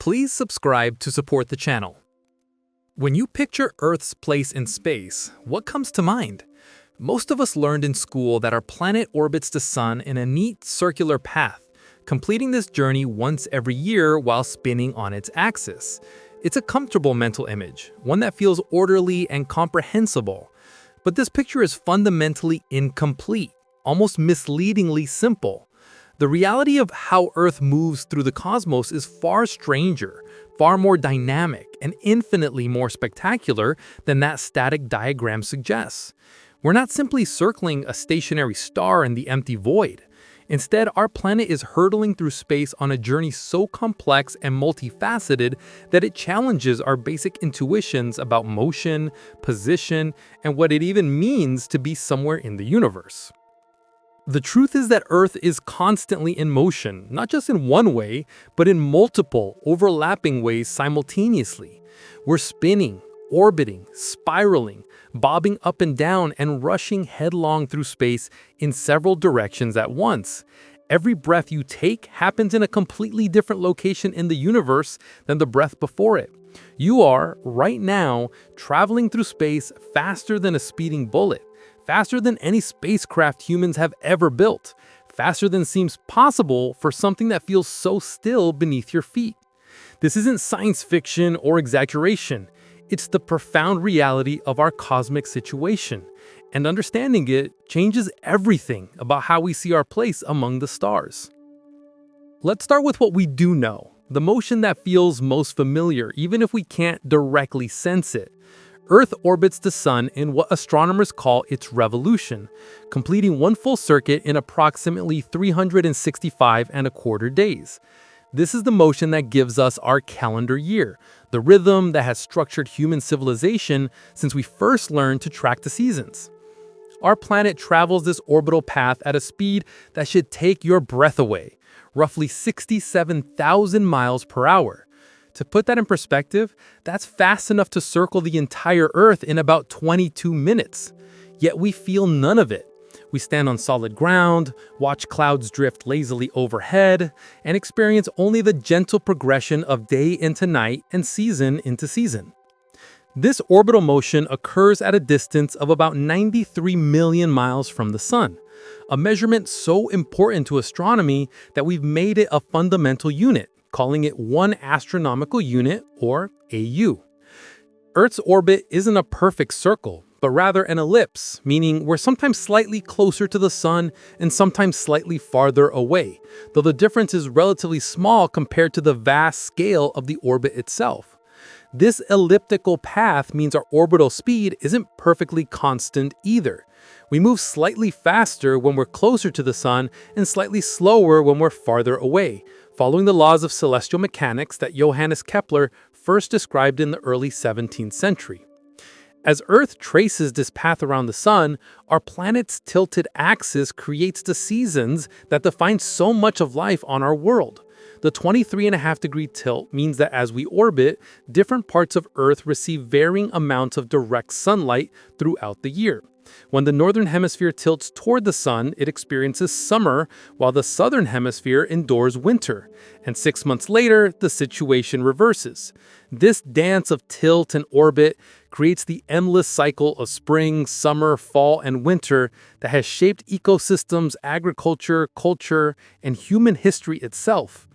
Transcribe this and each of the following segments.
Please subscribe to support the channel. When you picture Earth's place in space, what comes to mind? Most of us learned in school that our planet orbits the sun in a neat circular path, completing this journey once every year while spinning on its axis. It's a comfortable mental image, one that feels orderly and comprehensible. But this picture is fundamentally incomplete, almost misleadingly simple. The reality of how Earth moves through the cosmos is far stranger, far more dynamic, and infinitely more spectacular than that static diagram suggests. We're not simply circling a stationary star in the empty void. Instead, our planet is hurtling through space on a journey so complex and multifaceted that it challenges our basic intuitions about motion, position, and what it even means to be somewhere in the universe. The truth is that Earth is constantly in motion, not just in one way, but in multiple, overlapping ways simultaneously. We're spinning, orbiting, spiraling, bobbing up and down, and rushing headlong through space in several directions at once. Every breath you take happens in a completely different location in the universe than the breath before it. You are, right now, traveling through space faster than a speeding bullet. Faster than any spacecraft humans have ever built, faster than seems possible for something that feels so still beneath your feet. This isn't science fiction or exaggeration. It's the profound reality of our cosmic situation, and understanding it changes everything about how we see our place among the stars. Let's start with what we do know, the motion that feels most familiar, even if we can't directly sense it. Earth orbits the sun in what astronomers call its revolution, completing one full circuit in approximately 365.25 days. This is the motion that gives us our calendar year, the rhythm that has structured human civilization since we first learned to track the seasons. Our planet travels this orbital path at a speed that should take your breath away, roughly 67,000 miles per hour. To put that in perspective, that's fast enough to circle the entire Earth in about 22 minutes. Yet we feel none of it. We stand on solid ground, watch clouds drift lazily overhead, and experience only the gentle progression of day into night and season into season. This orbital motion occurs at a distance of about 93 million miles from the sun, a measurement so important to astronomy that we've made it a fundamental unit, calling it 1 astronomical unit, or AU. Earth's orbit isn't a perfect circle, but rather an ellipse, meaning we're sometimes slightly closer to the sun and sometimes slightly farther away, though the difference is relatively small compared to the vast scale of the orbit itself. This elliptical path means our orbital speed isn't perfectly constant either. We move slightly faster when we're closer to the sun and slightly slower when we're farther away, following the laws of celestial mechanics that Johannes Kepler first described in the early 17th century. As Earth traces this path around the sun, our planet's tilted axis creates the seasons that define so much of life on our world. The 23.5-degree tilt means that as we orbit, different parts of Earth receive varying amounts of direct sunlight throughout the year. When the northern hemisphere tilts toward the sun, it experiences summer, while the southern hemisphere endures winter. And 6 months later, the situation reverses. This dance of tilt and orbit creates the endless cycle of spring, summer, fall, and winter that has shaped ecosystems, agriculture, culture, and human history itself.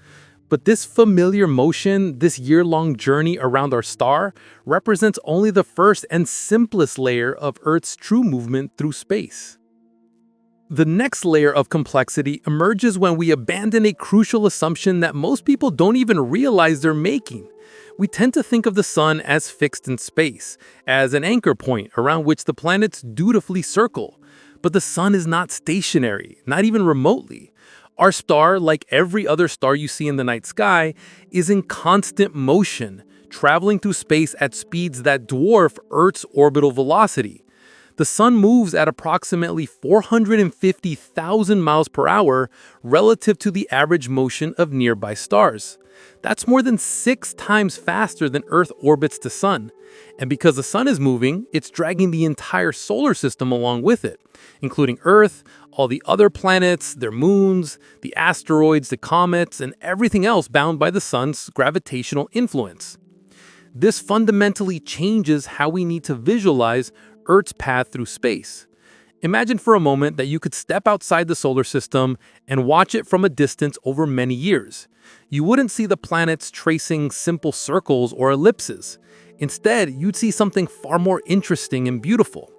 But this familiar motion, this year-long journey around our star, represents only the first and simplest layer of Earth's true movement through space. The next layer of complexity emerges when we abandon a crucial assumption that most people don't even realize they're making. We tend to think of the sun as fixed in space, as an anchor point around which the planets dutifully circle. But the sun is not stationary, not even remotely. Our star, like every other star you see in the night sky, is in constant motion, traveling through space at speeds that dwarf Earth's orbital velocity. The sun moves at approximately 450,000 miles per hour relative to the average motion of nearby stars. That's more than 6 times faster than Earth orbits the sun. And because the sun is moving, it's dragging the entire solar system along with it, including Earth, all the other planets, their moons, the asteroids, the comets, and everything else bound by the sun's gravitational influence. This fundamentally changes how we need to visualize Earth's path through space. Imagine for a moment that you could step outside the solar system and watch it from a distance over many years. You wouldn't see the planets tracing simple circles or ellipses. Instead, you'd see something far more interesting and beautiful.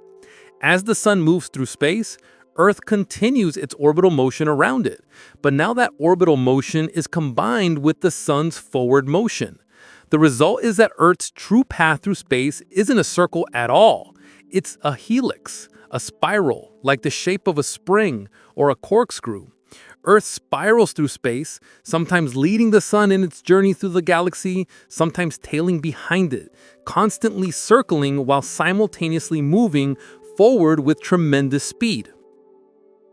As the sun moves through space, Earth continues its orbital motion around it. But now that orbital motion is combined with the sun's forward motion. The result is that Earth's true path through space isn't a circle at all. It's a helix, a spiral, like the shape of a spring or a corkscrew. Earth spirals through space, sometimes leading the sun in its journey through the galaxy, sometimes tailing behind it, constantly circling while simultaneously moving forward with tremendous speed.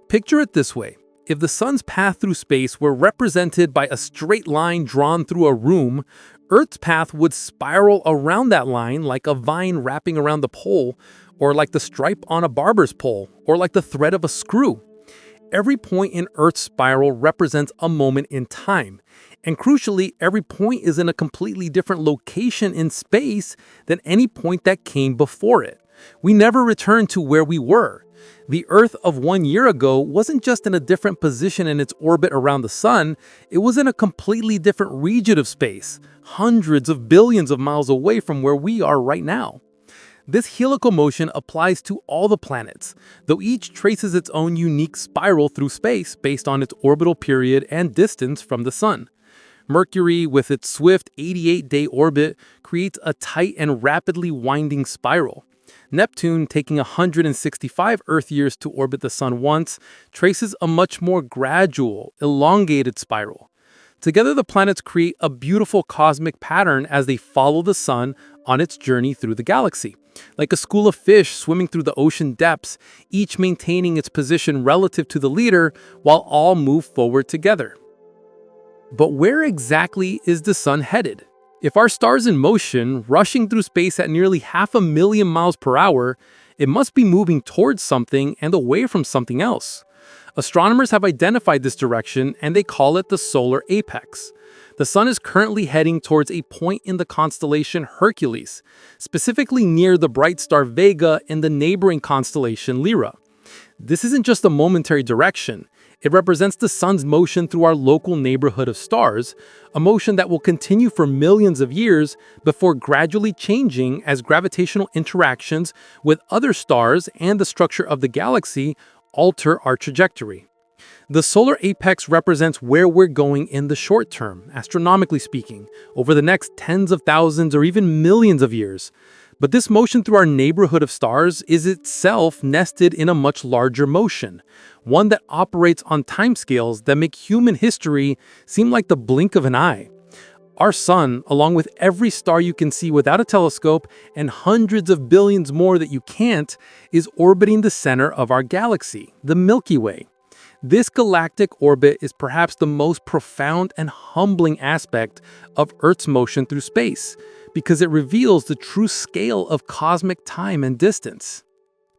Picture it this way. If the sun's path through space were represented by a straight line drawn through a room, Earth's path would spiral around that line like a vine wrapping around the pole, or like the stripe on a barber's pole, or like the thread of a screw. Every point in Earth's spiral represents a moment in time. And crucially, every point is in a completely different location in space than any point that came before it. We never return to where we were. The Earth of 1 year ago wasn't just in a different position in its orbit around the sun, it was in a completely different region of space, hundreds of billions of miles away from where we are right now. This helical motion applies to all the planets, though each traces its own unique spiral through space based on its orbital period and distance from the sun. Mercury, with its swift 88-day orbit, creates a tight and rapidly winding spiral. Neptune, taking 165 Earth years to orbit the sun once, traces a much more gradual, elongated spiral. Together, the planets create a beautiful cosmic pattern as they follow the sun on its journey through the galaxy. Like a school of fish swimming through the ocean depths, each maintaining its position relative to the leader while all move forward together. But where exactly is the sun headed? If our star's in motion, rushing through space at nearly 500,000 miles per hour, it must be moving towards something and away from something else. Astronomers have identified this direction and they call it the solar apex. The sun is currently heading towards a point in the constellation Hercules, specifically near the bright star Vega and the neighboring constellation Lyra. This isn't just a momentary direction. It represents the sun's motion through our local neighborhood of stars, a motion that will continue for millions of years before gradually changing as gravitational interactions with other stars and the structure of the galaxy alter our trajectory. The solar apex represents where we're going in the short term, astronomically speaking, over the next tens of thousands or even millions of years. But this motion through our neighborhood of stars is itself nested in a much larger motion, one that operates on timescales that make human history seem like the blink of an eye. Our sun, along with every star you can see without a telescope and hundreds of billions more that you can't, is orbiting the center of our galaxy, the Milky Way. This galactic orbit is perhaps the most profound and humbling aspect of Earth's motion through space, because it reveals the true scale of cosmic time and distance.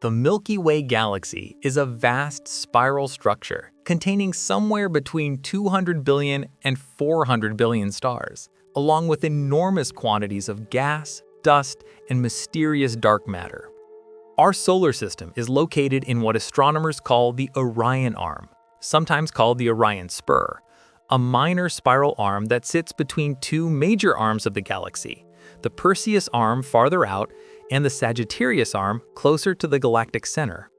The Milky Way galaxy is a vast spiral structure containing somewhere between 200 billion and 400 billion stars, along with enormous quantities of gas, dust, and mysterious dark matter. Our solar system is located in what astronomers call the Orion Arm, sometimes called the Orion Spur, a minor spiral arm that sits between two major arms of the galaxy, the Perseus Arm farther out and the Sagittarius Arm closer to the galactic center.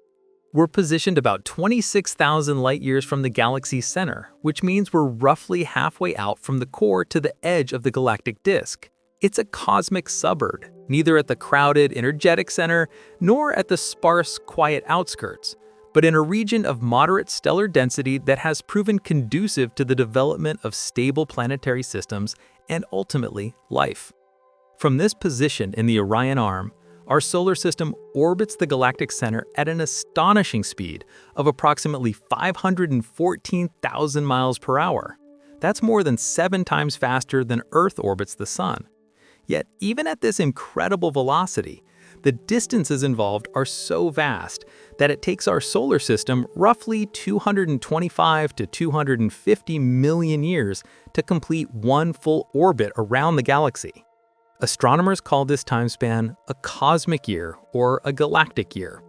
We're positioned about 26,000 light-years from the galaxy's center, which means we're roughly halfway out from the core to the edge of the galactic disk. It's a cosmic suburb, neither at the crowded, energetic center nor at the sparse, quiet outskirts, but in a region of moderate stellar density that has proven conducive to the development of stable planetary systems and ultimately life. From this position in the Orion Arm, our solar system orbits the galactic center at an astonishing speed of approximately 514,000 miles per hour. That's more than 7 times faster than Earth orbits the Sun. Yet, even at this incredible velocity, the distances involved are so vast that it takes our solar system roughly 225 to 250 million years to complete one full orbit around the galaxy. Astronomers call this time span a cosmic year or a galactic year.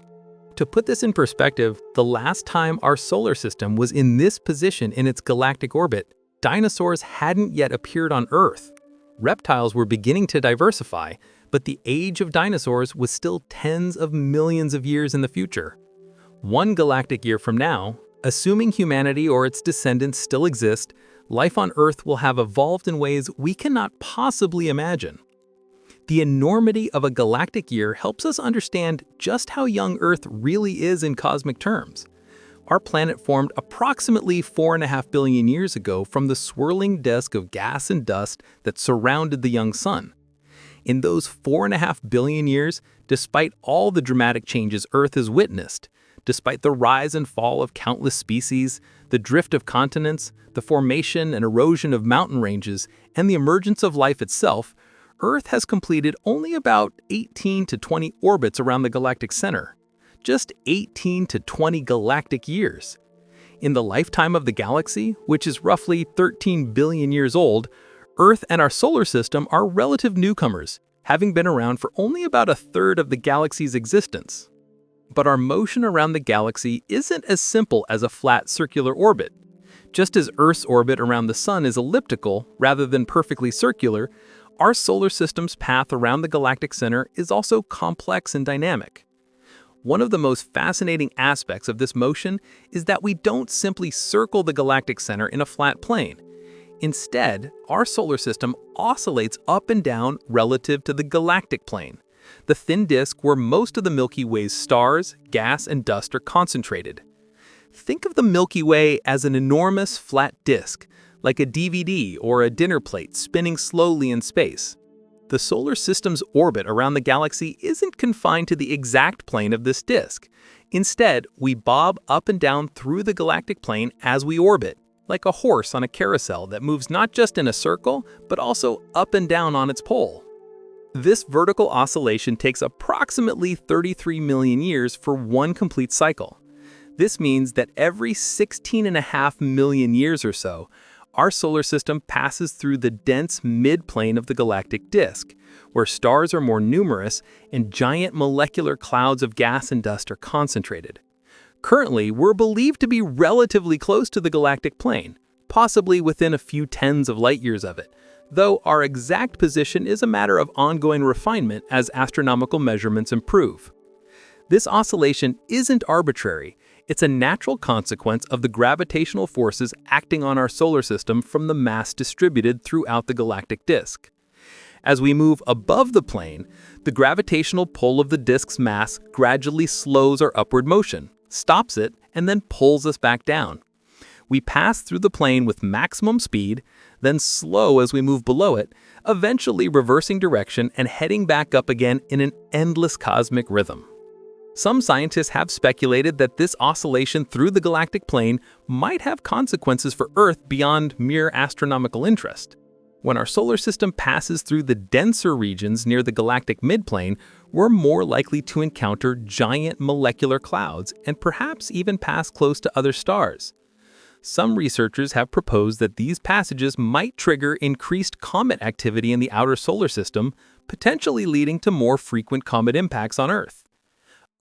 To put this in perspective, the last time our solar system was in this position in its galactic orbit, dinosaurs hadn't yet appeared on Earth. Reptiles were beginning to diversify, but the age of dinosaurs was still tens of millions of years in the future. One galactic year from now, assuming humanity or its descendants still exist, life on Earth will have evolved in ways we cannot possibly imagine. The enormity of a galactic year helps us understand just how young Earth really is in cosmic terms. Our planet formed approximately 4.5 billion years ago from the swirling disk of gas and dust that surrounded the young sun. In those 4.5 billion years, despite all the dramatic changes Earth has witnessed, despite the rise and fall of countless species, the drift of continents, the formation and erosion of mountain ranges, and the emergence of life itself, Earth has completed only about 18 to 20 orbits around the galactic center. Just 18 to 20 galactic years. In the lifetime of the galaxy, which is roughly 13 billion years old, Earth and our solar system are relative newcomers, having been around for only about a third of the galaxy's existence. But our motion around the galaxy isn't as simple as a flat circular orbit. Just as Earth's orbit around the Sun is elliptical rather than perfectly circular, our solar system's path around the galactic center is also complex and dynamic. One of the most fascinating aspects of this motion is that we don't simply circle the galactic center in a flat plane. Instead, our solar system oscillates up and down relative to the galactic plane, the thin disk where most of the Milky Way's stars, gas, and dust are concentrated. Think of the Milky Way as an enormous flat disk, like a DVD or a dinner plate spinning slowly in space. The solar system's orbit around the galaxy isn't confined to the exact plane of this disk. Instead, we bob up and down through the galactic plane as we orbit, like a horse on a carousel that moves not just in a circle, but also up and down on its pole. This vertical oscillation takes approximately 33 million years for one complete cycle. This means that every 16.5 million years or so, our solar system passes through the dense mid-plane of the galactic disk, where stars are more numerous and giant molecular clouds of gas and dust are concentrated. Currently, we're believed to be relatively close to the galactic plane, possibly within a few tens of light years of it, though our exact position is a matter of ongoing refinement as astronomical measurements improve. This oscillation isn't arbitrary. It's a natural consequence of the gravitational forces acting on our solar system from the mass distributed throughout the galactic disk. As we move above the plane, the gravitational pull of the disk's mass gradually slows our upward motion, stops it, and then pulls us back down. We pass through the plane with maximum speed, then slow as we move below it, eventually reversing direction and heading back up again in an endless cosmic rhythm. Some scientists have speculated that this oscillation through the galactic plane might have consequences for Earth beyond mere astronomical interest. When our solar system passes through the denser regions near the galactic midplane, we're more likely to encounter giant molecular clouds and perhaps even pass close to other stars. Some researchers have proposed that these passages might trigger increased comet activity in the outer solar system, potentially leading to more frequent comet impacts on Earth.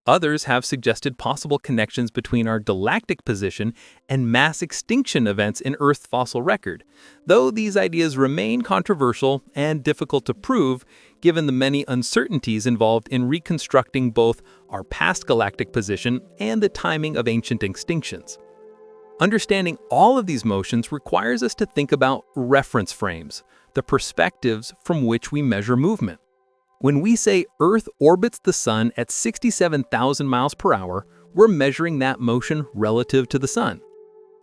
Others have suggested possible connections between our galactic position and mass extinction events in Earth's fossil record, though these ideas remain controversial and difficult to prove given the many uncertainties involved in reconstructing both our past galactic position and the timing of ancient extinctions. Understanding all of these motions requires us to think about reference frames, the perspectives from which we measure movement. When we say Earth orbits the Sun at 67,000 miles per hour, we're measuring that motion relative to the Sun.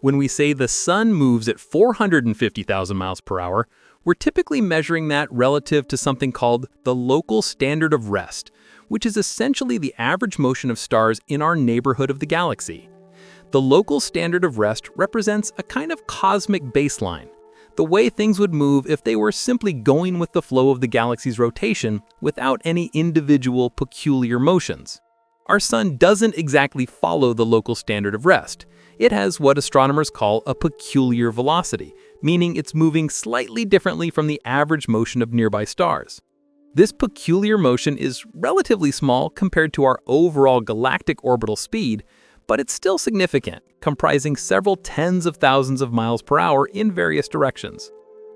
When we say the Sun moves at 450,000 miles per hour, we're typically measuring that relative to something called the local standard of rest, which is essentially the average motion of stars in our neighborhood of the galaxy. The local standard of rest represents a kind of cosmic baseline. the way things would move if they were simply going with the flow of the galaxy's rotation without any individual peculiar motions. Our sun doesn't exactly follow the local standard of rest. It has what astronomers call a peculiar velocity, meaning it's moving slightly differently from the average motion of nearby stars. This peculiar motion is relatively small compared to our overall galactic orbital speed, but it's still significant, comprising several tens of thousands of miles per hour in various directions.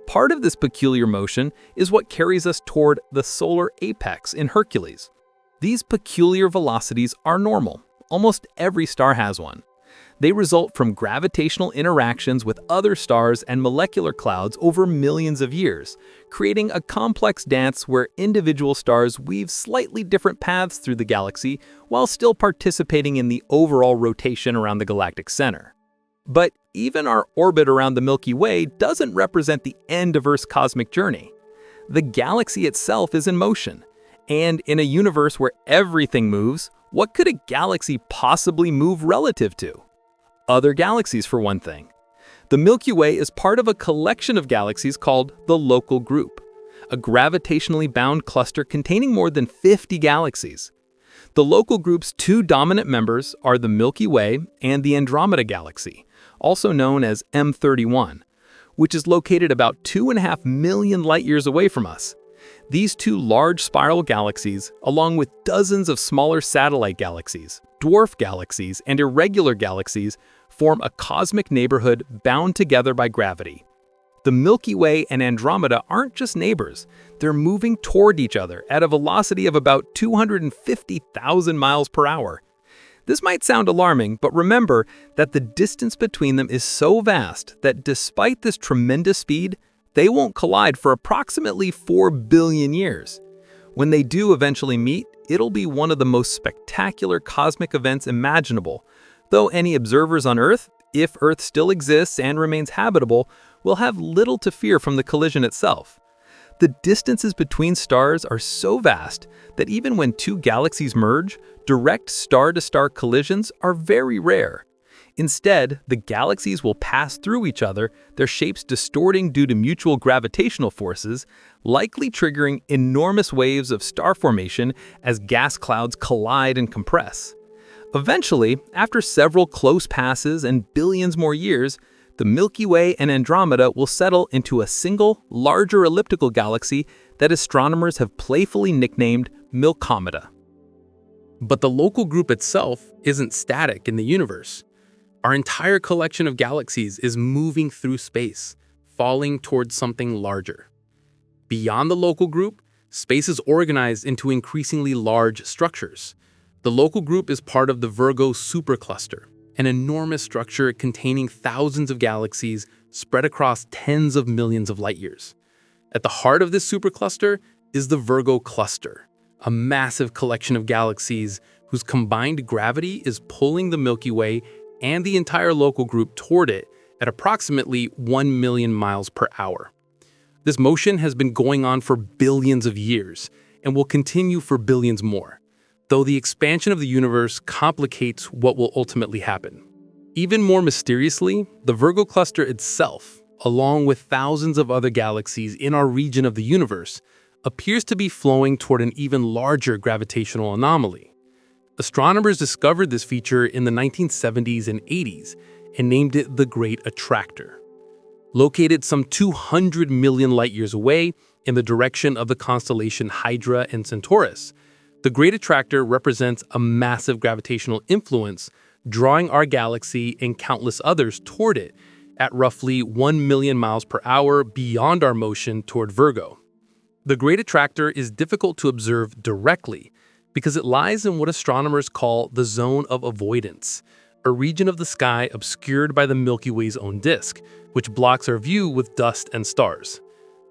Part of this peculiar motion is what carries us toward the solar apex in Hercules. These peculiar velocities are normal. Almost every star has one. They result from gravitational interactions with other stars and molecular clouds over millions of years, creating a complex dance where individual stars weave slightly different paths through the galaxy while still participating in the overall rotation around the galactic center. But even our orbit around the Milky Way doesn't represent the end of Earth's cosmic journey. The galaxy itself is in motion, and in a universe where everything moves, what could a galaxy possibly move relative to? Other galaxies, for one thing. The Milky Way is part of a collection of galaxies called the Local Group, a gravitationally bound cluster containing more than 50 galaxies. The Local Group's two dominant members are the Milky Way and the Andromeda Galaxy, also known as M31, which is located about 2.5 million light-years away from us. These two large spiral galaxies, along with dozens of smaller satellite galaxies, dwarf galaxies, and irregular galaxies, form a cosmic neighborhood bound together by gravity. The Milky Way and Andromeda aren't just neighbors, they're moving toward each other at a velocity of about 250,000 miles per hour. This might sound alarming, but remember that the distance between them is so vast that despite this tremendous speed, they won't collide for approximately 4 billion years. When they do eventually meet, it'll be one of the most spectacular cosmic events imaginable, though any observers on Earth, if Earth still exists and remains habitable, will have little to fear from the collision itself. The distances between stars are so vast that even when two galaxies merge, direct star-to-star collisions are very rare. Instead, the galaxies will pass through each other, their shapes distorting due to mutual gravitational forces, likely triggering enormous waves of star formation as gas clouds collide and compress. Eventually, after several close passes and billions more years, the Milky Way and Andromeda will settle into a single, larger elliptical galaxy that astronomers have playfully nicknamed Milkomeda. But the Local Group itself isn't static in the universe. Our entire collection of galaxies is moving through space, falling towards something larger. Beyond the Local Group, space is organized into increasingly large structures. The Local Group is part of the Virgo Supercluster, an enormous structure containing thousands of galaxies spread across tens of millions of light-years. At the heart of this supercluster is the Virgo Cluster, a massive collection of galaxies whose combined gravity is pulling the Milky Way and the entire Local Group toward it at approximately 1 million miles per hour. This motion has been going on for billions of years and will continue for billions more, though the expansion of the universe complicates what will ultimately happen. Even more mysteriously, the Virgo Cluster itself, along with thousands of other galaxies in our region of the universe, appears to be flowing toward an even larger gravitational anomaly. Astronomers discovered this feature in the 1970s and 80s and named it the Great Attractor. Located some 200 million light-years away in the direction of the constellation Hydra and Centaurus, the Great Attractor represents a massive gravitational influence, drawing our galaxy and countless others toward it at roughly 1 million miles per hour beyond our motion toward Virgo. The Great Attractor is difficult to observe directly because it lies in what astronomers call the zone of avoidance, a region of the sky obscured by the Milky Way's own disk, which blocks our view with dust and stars.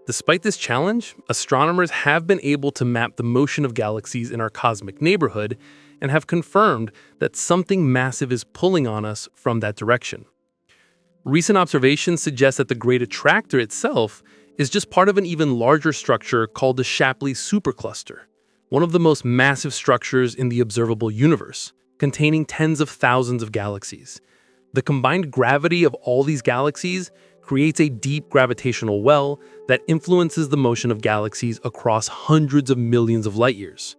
Despite this challenge, astronomers have been able to map the motion of galaxies in our cosmic neighborhood and have confirmed that something massive is pulling on us from that direction. Recent observations suggest that the Great Attractor itself is just part of an even larger structure called the Shapley Supercluster, one of the most massive structures in the observable universe, containing tens of thousands of galaxies. The combined gravity of all these galaxies creates a deep gravitational well that influences the motion of galaxies across hundreds of millions of light years.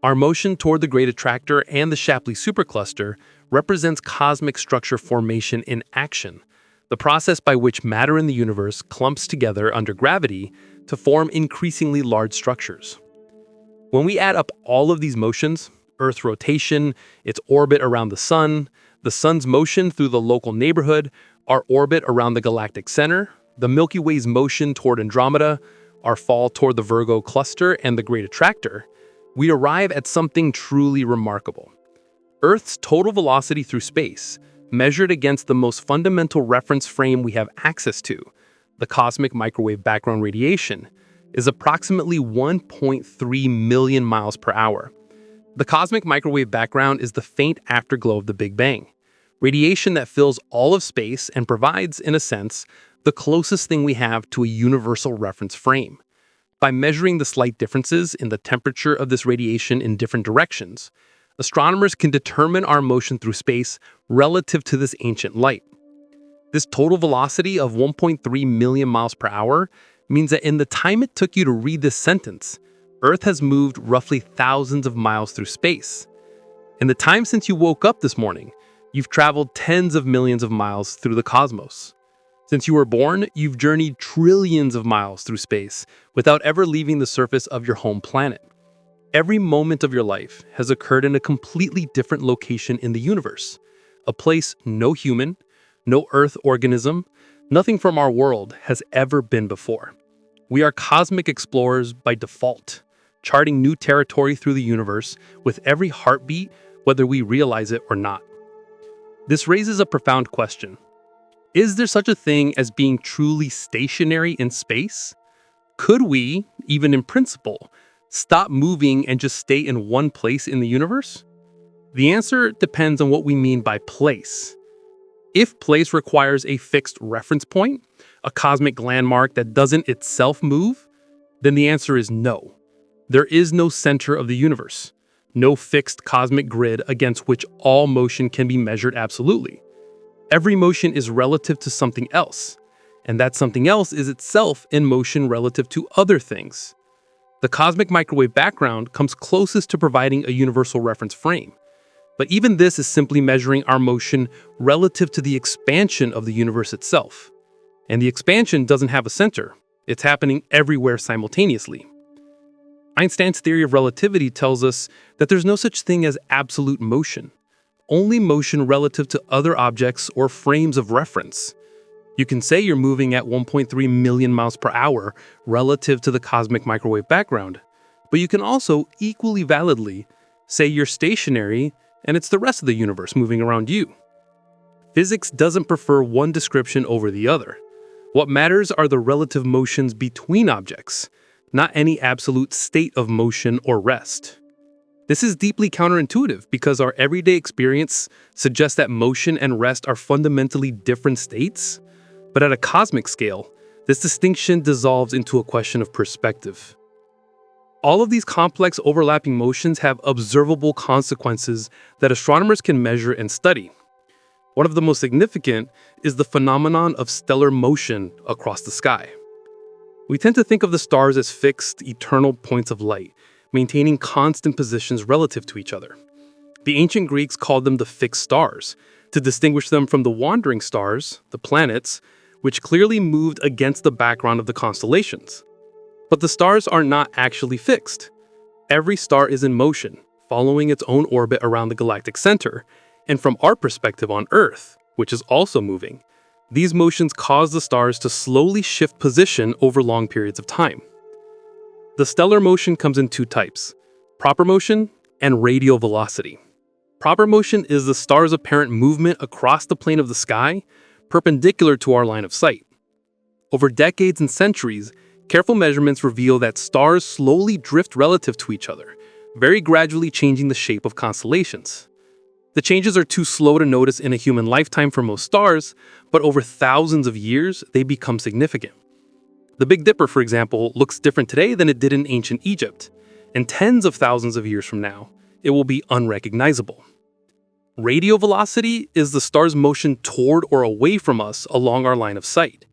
Our motion toward the Great Attractor and the Shapley supercluster represents cosmic structure formation in action, the process by which matter in the universe clumps together under gravity to form increasingly large structures. When we add up all of these motions, Earth's rotation, its orbit around the sun's motion through the local neighborhood, our orbit around the galactic center, the Milky Way's motion toward Andromeda, our fall toward the Virgo Cluster and the Great Attractor, we arrive at something truly remarkable. Earth's total velocity through space, measured against the most fundamental reference frame we have access to, the cosmic microwave background radiation, is approximately 1.3 million miles per hour. The cosmic microwave background is the faint afterglow of the Big Bang, radiation that fills all of space and provides, in a sense, the closest thing we have to a universal reference frame. By measuring the slight differences in the temperature of this radiation in different directions, astronomers can determine our motion through space relative to this ancient light. This total velocity of 1.3 million miles per hour means that in the time it took you to read this sentence, Earth has moved roughly thousands of miles through space. In the time since you woke up this morning, you've traveled tens of millions of miles through the cosmos. Since you were born, you've journeyed trillions of miles through space without ever leaving the surface of your home planet. Every moment of your life has occurred in a completely different location in the universe, a place no human, no Earth organism, nothing from our world has ever been before. We are cosmic explorers by default, charting new territory through the universe with every heartbeat, whether we realize it or not. This raises a profound question. Is there such a thing as being truly stationary in space? Could we, even in principle, stop moving and just stay in one place in the universe? The answer depends on what we mean by place. If place requires a fixed reference point, a cosmic landmark that doesn't itself move, then the answer is no. There is no center of the universe, no fixed cosmic grid against which all motion can be measured absolutely. Every motion is relative to something else, and that something else is itself in motion relative to other things. The cosmic microwave background comes closest to providing a universal reference frame, but even this is simply measuring our motion relative to the expansion of the universe itself. And the expansion doesn't have a center, it's happening everywhere simultaneously. Einstein's theory of relativity tells us that there's no such thing as absolute motion, only motion relative to other objects or frames of reference. You can say you're moving at 1.3 million miles per hour relative to the cosmic microwave background, but you can also equally validly say you're stationary and it's the rest of the universe moving around you. Physics doesn't prefer one description over the other. What matters are the relative motions between objects, not any absolute state of motion or rest. This is deeply counterintuitive because our everyday experience suggests that motion and rest are fundamentally different states. But at a cosmic scale, this distinction dissolves into a question of perspective. All of these complex overlapping motions have observable consequences that astronomers can measure and study. One of the most significant is the phenomenon of stellar motion across the sky. We tend to think of the stars as fixed, eternal points of light, maintaining constant positions relative to each other. The ancient Greeks called them the fixed stars, to distinguish them from the wandering stars, the planets, which clearly moved against the background of the constellations. But the stars are not actually fixed. Every star is in motion, following its own orbit around the galactic center, and from our perspective on Earth, which is also moving, these motions cause the stars to slowly shift position over long periods of time. The stellar motion comes in two types: proper motion and radial velocity. Proper motion is the star's apparent movement across the plane of the sky, perpendicular to our line of sight. Over decades and centuries, careful measurements reveal that stars slowly drift relative to each other, very gradually changing the shape of constellations. The changes are too slow to notice in a human lifetime for most stars, but over thousands of years, they become significant. The Big Dipper, for example, looks different today than it did in ancient Egypt, and tens of thousands of years from now, it will be unrecognizable. Radial velocity is the star's motion toward or away from us along our line of sight.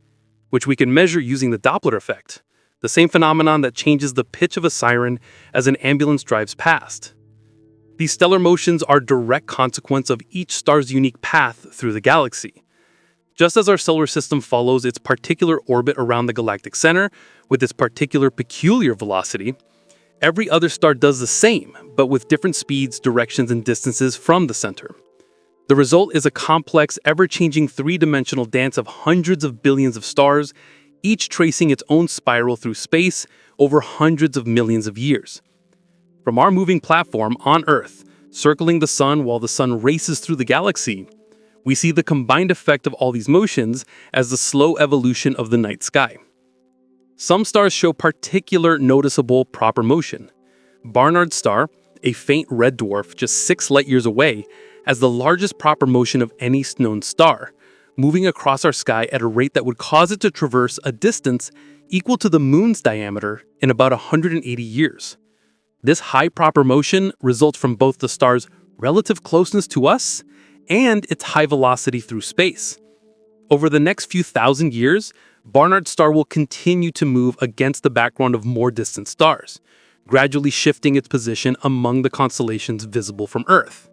which we can measure using the Doppler effect, the same phenomenon that changes the pitch of a siren as an ambulance drives past. These stellar motions are a direct consequence of each star's unique path through the galaxy. Just as our solar system follows its particular orbit around the galactic center with its particular peculiar velocity, every other star does the same, but with different speeds, directions, and distances from the center. The result is a complex, ever-changing three-dimensional dance of hundreds of billions of stars, each tracing its own spiral through space over hundreds of millions of years. From our moving platform on Earth, circling the sun while the sun races through the galaxy, we see the combined effect of all these motions as the slow evolution of the night sky. Some stars show particular noticeable proper motion. Barnard's star, a faint red dwarf just 6 light-years away, has the largest proper motion of any known star, moving across our sky at a rate that would cause it to traverse a distance equal to the moon's diameter in about 180 years. This high proper motion results from both the star's relative closeness to us and its high velocity through space. Over the next few thousand years, Barnard's star will continue to move against the background of more distant stars, gradually shifting its position among the constellations visible from Earth.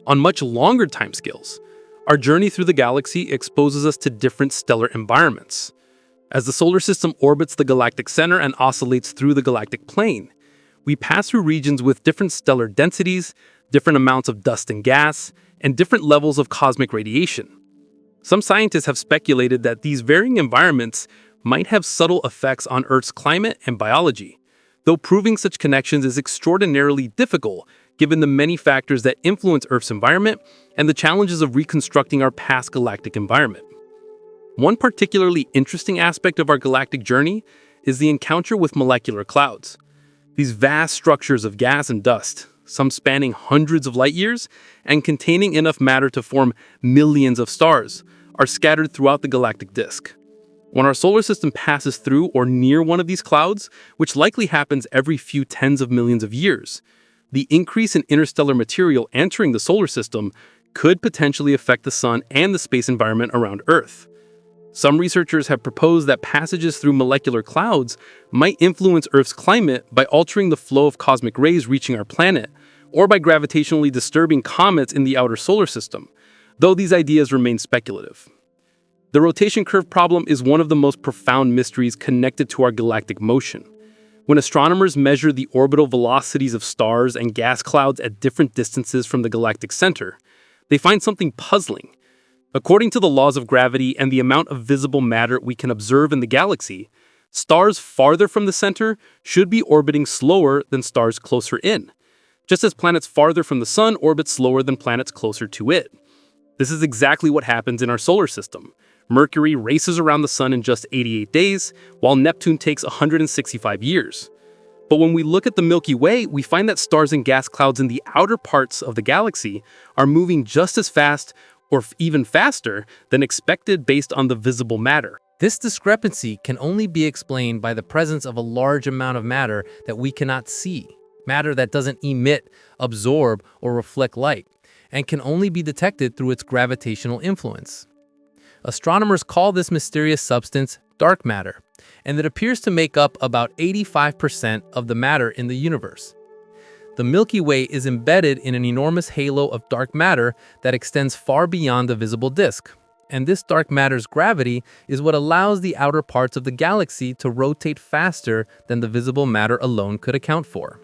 On much longer timescales, our journey through the galaxy exposes us to different stellar environments. As the solar system orbits the galactic center and oscillates through the galactic plane, we pass through regions with different stellar densities, different amounts of dust and gas, and different levels of cosmic radiation. Some scientists have speculated that these varying environments might have subtle effects on Earth's climate and biology, though proving such connections is extraordinarily difficult given the many factors that influence Earth's environment and the challenges of reconstructing our past galactic environment. One particularly interesting aspect of our galactic journey is the encounter with molecular clouds. These vast structures of gas and dust, some spanning hundreds of light years and containing enough matter to form millions of stars, are scattered throughout the galactic disk. When our solar system passes through or near one of these clouds, which likely happens every few tens of millions of years, the increase in interstellar material entering the solar system could potentially affect the sun and the space environment around Earth. Some researchers have proposed that passages through molecular clouds might influence Earth's climate by altering the flow of cosmic rays reaching our planet, or by gravitationally disturbing comets in the outer solar system, though these ideas remain speculative. The rotation curve problem is one of the most profound mysteries connected to our galactic motion. When astronomers measure the orbital velocities of stars and gas clouds at different distances from the galactic center, they find something puzzling. According to the laws of gravity and the amount of visible matter we can observe in the galaxy, stars farther from the center should be orbiting slower than stars closer in, just as planets farther from the sun orbit slower than planets closer to it. This is exactly what happens in our solar system. Mercury races around the sun in just 88 days, while Neptune takes 165 years. But when we look at the Milky Way, we find that stars and gas clouds in the outer parts of the galaxy are moving just as fast or even faster than expected based on the visible matter. This discrepancy can only be explained by the presence of a large amount of matter that we cannot see, matter that doesn't emit, absorb, or reflect light, and can only be detected through its gravitational influence. Astronomers call this mysterious substance dark matter, and it appears to make up about 85% of the matter in the universe. The Milky Way is embedded in an enormous halo of dark matter that extends far beyond the visible disk, and this dark matter's gravity is what allows the outer parts of the galaxy to rotate faster than the visible matter alone could account for.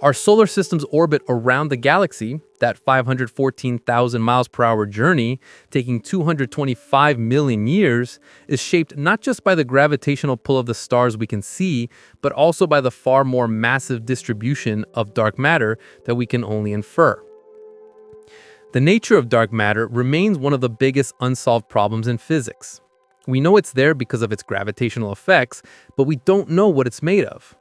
Our solar system's orbit around the galaxy, that 514,000 miles per hour journey taking 225 million years, is shaped not just by the gravitational pull of the stars we can see, but also by the far more massive distribution of dark matter that we can only infer. The nature of dark matter remains one of the biggest unsolved problems in physics. We know it's there because of its gravitational effects, but we don't know what it's made of.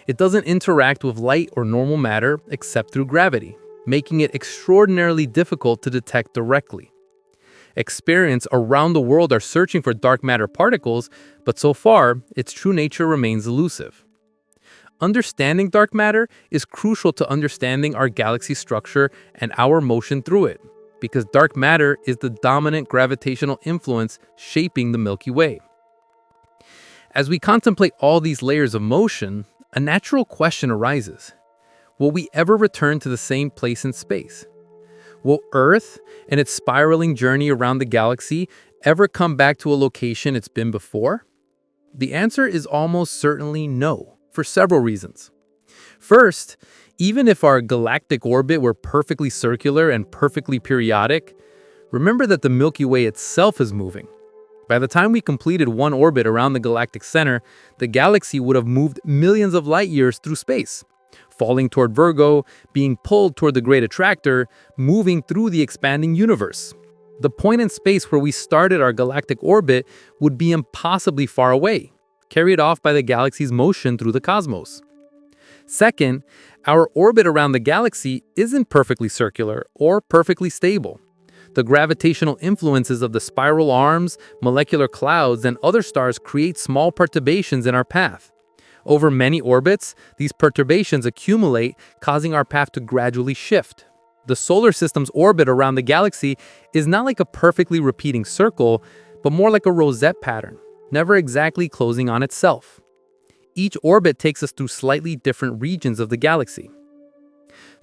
It doesn't interact with light or normal matter except through gravity, making it extraordinarily difficult to detect directly. Experiments around the world are searching for dark matter particles, but so far, its true nature remains elusive. Understanding dark matter is crucial to understanding our galaxy structure and our motion through it, because dark matter is the dominant gravitational influence shaping the Milky Way. As we contemplate all these layers of motion, a natural question arises. Will we ever return to the same place in space? Will Earth, in its spiraling journey around the galaxy, ever come back to a location it's been before? The answer is almost certainly no, for several reasons. First, even if our galactic orbit were perfectly circular and perfectly periodic, remember that the Milky Way itself is moving. By the time we completed one orbit around the galactic center, the galaxy would have moved millions of light years through space, falling toward Virgo, being pulled toward the Great Attractor, moving through the expanding universe. The point in space where we started our galactic orbit would be impossibly far away, carried off by the galaxy's motion through the cosmos. Second, our orbit around the galaxy isn't perfectly circular or perfectly stable. The gravitational influences of the spiral arms, molecular clouds, and other stars create small perturbations in our path. Over many orbits, these perturbations accumulate, causing our path to gradually shift. The solar system's orbit around the galaxy is not like a perfectly repeating circle, but more like a rosette pattern, never exactly closing on itself. Each orbit takes us through slightly different regions of the galaxy.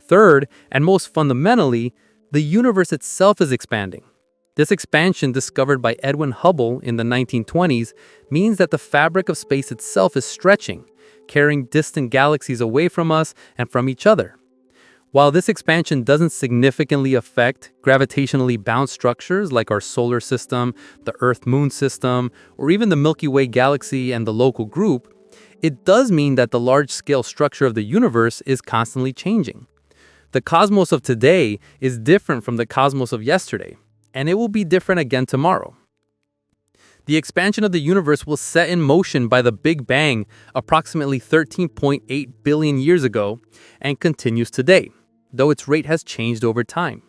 Third, and most fundamentally, the universe itself is expanding. This expansion, discovered by Edwin Hubble in the 1920s, means that the fabric of space itself is stretching, carrying distant galaxies away from us and from each other. While this expansion doesn't significantly affect gravitationally bound structures like our solar system, the Earth-Moon system, or even the Milky Way galaxy and the local group, it does mean that the large-scale structure of the universe is constantly changing. The cosmos of today is different from the cosmos of yesterday, and it will be different again tomorrow. The expansion of the universe was set in motion by the Big Bang approximately 13.8 billion years ago and continues today, though its rate has changed over time.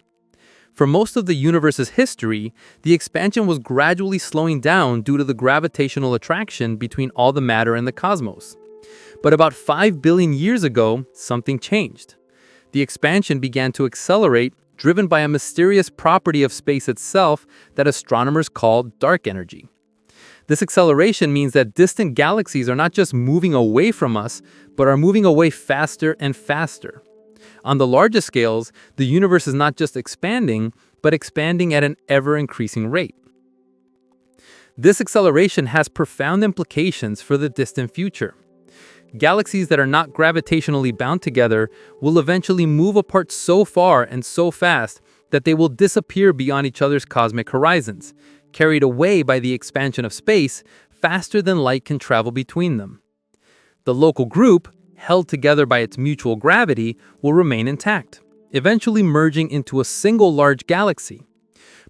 For most of the universe's history, the expansion was gradually slowing down due to the gravitational attraction between all the matter in the cosmos. But about 5 billion years ago, something changed. The expansion began to accelerate, driven by a mysterious property of space itself that astronomers call dark energy. This acceleration means that distant galaxies are not just moving away from us, but are moving away faster and faster. On the largest scales, the universe is not just expanding, but expanding at an ever-increasing rate. This acceleration has profound implications for the distant future. Galaxies that are not gravitationally bound together will eventually move apart so far and so fast that they will disappear beyond each other's cosmic horizons, carried away by the expansion of space faster than light can travel between them. The local group, held together by its mutual gravity, will remain intact, eventually merging into a single large galaxy.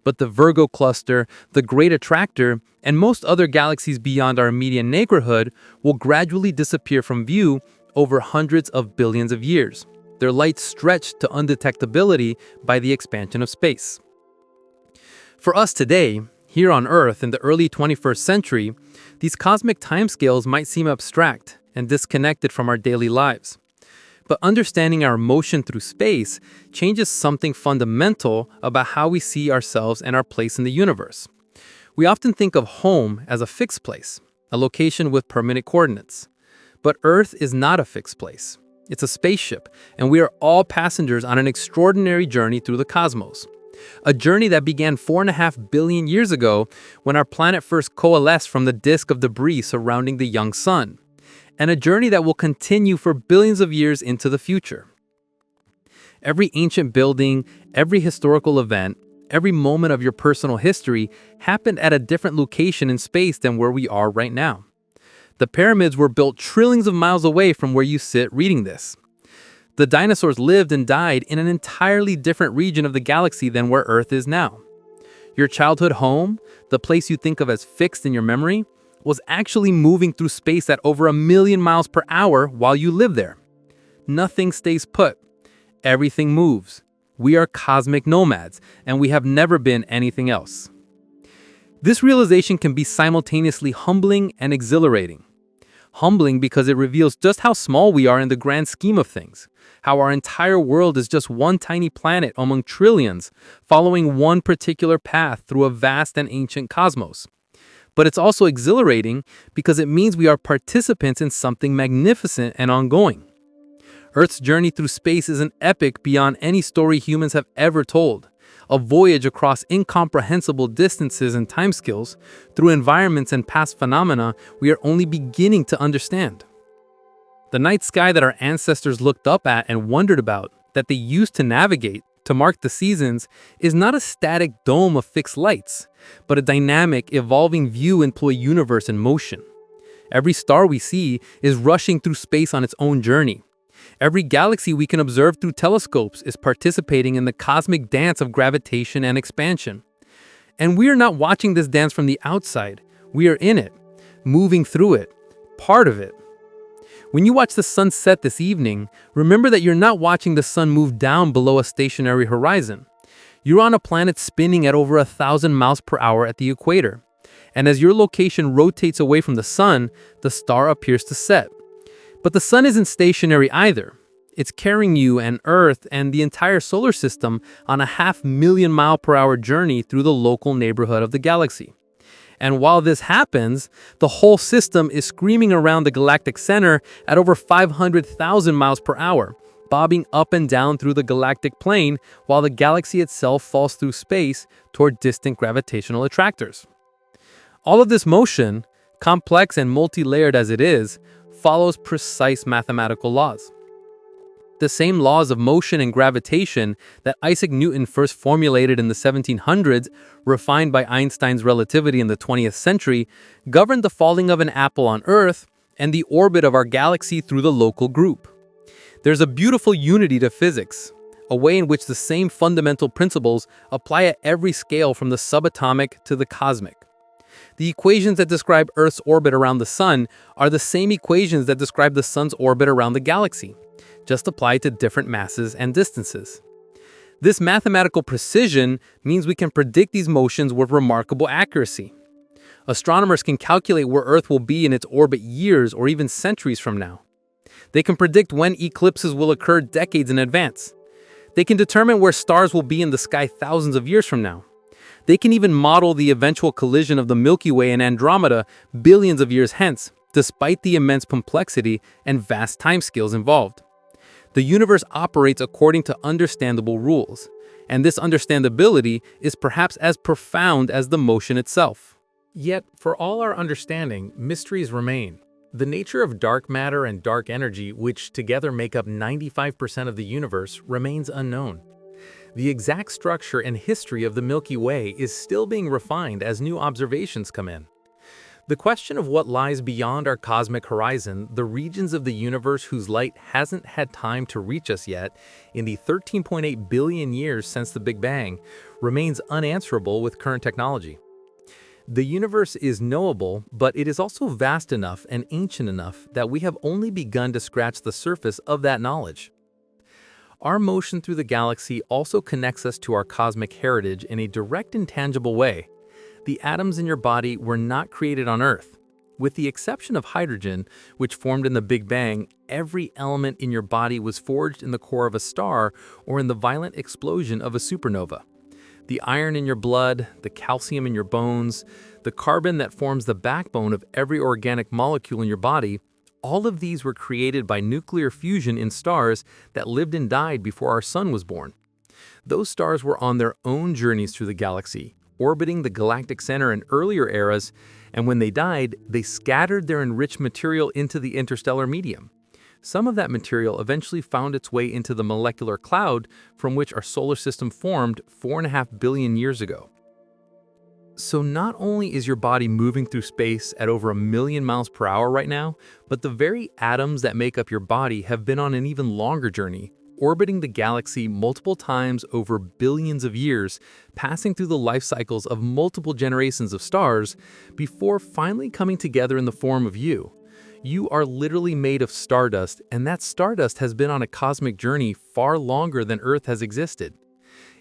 But the Virgo Cluster, the Great Attractor, and most other galaxies beyond our immediate neighborhood will gradually disappear from view over hundreds of billions of years, their light stretched to undetectability by the expansion of space. For us today, here on Earth in the early 21st century, these cosmic timescales might seem abstract and disconnected from our daily lives. But understanding our motion through space changes something fundamental about how we see ourselves and our place in the universe. We often think of home as a fixed place, a location with permanent coordinates. But Earth is not a fixed place. It's a spaceship, and we are all passengers on an extraordinary journey through the cosmos. A journey that began 4.5 billion years ago when our planet first coalesced from the disk of debris surrounding the young sun. And a journey that will continue for billions of years into the future. Every ancient building, every historical event, every moment of your personal history happened at a different location in space than where we are right now. The pyramids were built trillions of miles away from where you sit reading this. The dinosaurs lived and died in an entirely different region of the galaxy than where Earth is now. Your childhood home, the place you think of as fixed in your memory, was actually moving through space at over 1 million miles per hour while you live there. Nothing stays put. Everything moves. We are cosmic nomads, and we have never been anything else. This realization can be simultaneously humbling and exhilarating. Humbling because it reveals just how small we are in the grand scheme of things, how our entire world is just one tiny planet among trillions, following one particular path through a vast and ancient cosmos. But it's also exhilarating because it means we are participants in something magnificent and ongoing. Earth's journey through space is an epic beyond any story humans have ever told. A voyage across incomprehensible distances and timescales, through environments and past phenomena we are only beginning to understand. The night sky that our ancestors looked up at and wondered about, that they used to navigate, to mark the seasons, is not a static dome of fixed lights, but a dynamic, evolving view into a universe in motion. Every star we see is rushing through space on its own journey. Every galaxy we can observe through telescopes is participating in the cosmic dance of gravitation and expansion. And we are not watching this dance from the outside. We are in it, moving through it, part of it. When you watch the sun set this evening, remember that you're not watching the sun move down below a stationary horizon. You're on a planet spinning at over 1,000 miles per hour at the equator. And as your location rotates away from the sun, the star appears to set. But the sun isn't stationary either. It's carrying you and Earth and the entire solar system on a 500,000 mile per hour journey through the local neighborhood of the galaxy. And while this happens, the whole system is screaming around the galactic center at over 500,000 miles per hour, bobbing up and down through the galactic plane while the galaxy itself falls through space toward distant gravitational attractors. All of this motion, complex and multi-layered as it is, follows precise mathematical laws. The same laws of motion and gravitation that Isaac Newton first formulated in the 1700s, refined by Einstein's relativity in the 20th century, govern the falling of an apple on Earth and the orbit of our galaxy through the local group. There's a beautiful unity to physics, a way in which the same fundamental principles apply at every scale from the subatomic to the cosmic. The equations that describe Earth's orbit around the sun are the same equations that describe the sun's orbit around the galaxy, just applied to different masses and distances. This mathematical precision means we can predict these motions with remarkable accuracy. Astronomers can calculate where Earth will be in its orbit years or even centuries from now. They can predict when eclipses will occur decades in advance. They can determine where stars will be in the sky thousands of years from now. They can even model the eventual collision of the Milky Way and Andromeda billions of years hence, despite the immense complexity and vast timescales involved. The universe operates according to understandable rules, and this understandability is perhaps as profound as the motion itself. Yet, for all our understanding, mysteries remain. The nature of dark matter and dark energy, which together make up 95% of the universe, remains unknown. The exact structure and history of the Milky Way is still being refined as new observations come in. The question of what lies beyond our cosmic horizon, the regions of the universe whose light hasn't had time to reach us yet in the 13.8 billion years since the Big Bang, remains unanswerable with current technology. The universe is knowable, but it is also vast enough and ancient enough that we have only begun to scratch the surface of that knowledge. Our motion through the galaxy also connects us to our cosmic heritage in a direct and tangible way. The atoms in your body were not created on Earth. With the exception of hydrogen, which formed in the Big Bang, every element in your body was forged in the core of a star or in the violent explosion of a supernova. The iron in your blood, the calcium in your bones, the carbon that forms the backbone of every organic molecule in your body, all of these were created by nuclear fusion in stars that lived and died before our sun was born. Those stars were on their own journeys through the galaxy, orbiting the galactic center in earlier eras, and when they died, they scattered their enriched material into the interstellar medium. Some of that material eventually found its way into the molecular cloud from which our solar system formed 4.5 billion years ago. So not only is your body moving through space at over 1,000,000 miles per hour right now, but the very atoms that make up your body have been on an even longer journey, orbiting the galaxy multiple times over billions of years, passing through the life cycles of multiple generations of stars, before finally coming together in the form of you. You are literally made of stardust, and that stardust has been on a cosmic journey far longer than Earth has existed.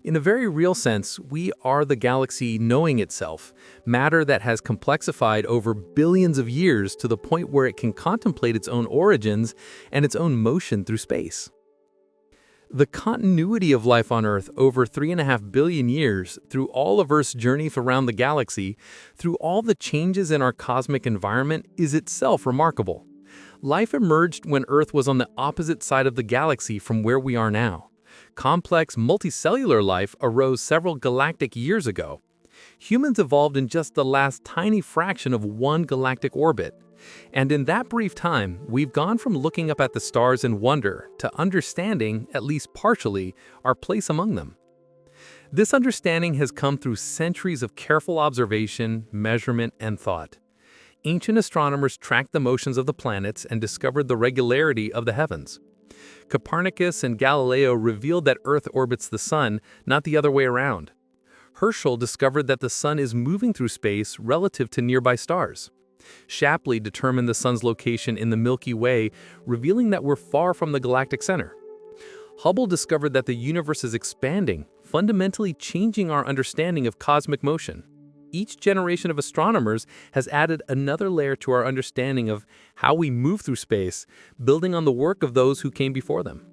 In a very real sense, we are the galaxy knowing itself, matter that has complexified over billions of years to the point where it can contemplate its own origins and its own motion through space. The continuity of life on Earth over 3.5 billion years, through all of Earth's journey around the galaxy, through all the changes in our cosmic environment, is itself remarkable. Life emerged when Earth was on the opposite side of the galaxy from where we are now. Complex multicellular life arose several galactic years ago. Humans evolved in just the last tiny fraction of one galactic orbit. And in that brief time, we've gone from looking up at the stars in wonder to understanding, at least partially, our place among them. This understanding has come through centuries of careful observation, measurement, and thought. Ancient astronomers tracked the motions of the planets and discovered the regularity of the heavens. Copernicus and Galileo revealed that Earth orbits the Sun, not the other way around. Herschel discovered that the Sun is moving through space relative to nearby stars. Shapley determined the Sun's location in the Milky Way, revealing that we're far from the galactic center. Hubble discovered that the universe is expanding, fundamentally changing our understanding of cosmic motion. Each generation of astronomers has added another layer to our understanding of how we move through space, building on the work of those who came before them.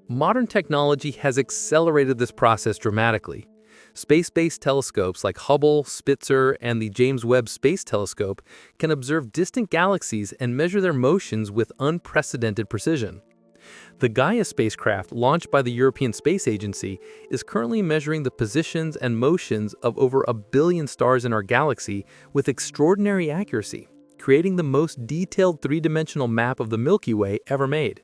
Modern technology has accelerated this process dramatically. Space-based telescopes like Hubble, Spitzer, and the James Webb Space Telescope can observe distant galaxies and measure their motions with unprecedented precision. The Gaia spacecraft, launched by the European Space Agency, is currently measuring the positions and motions of over 1 billion stars in our galaxy with extraordinary accuracy, creating the most detailed three-dimensional map of the Milky Way ever made.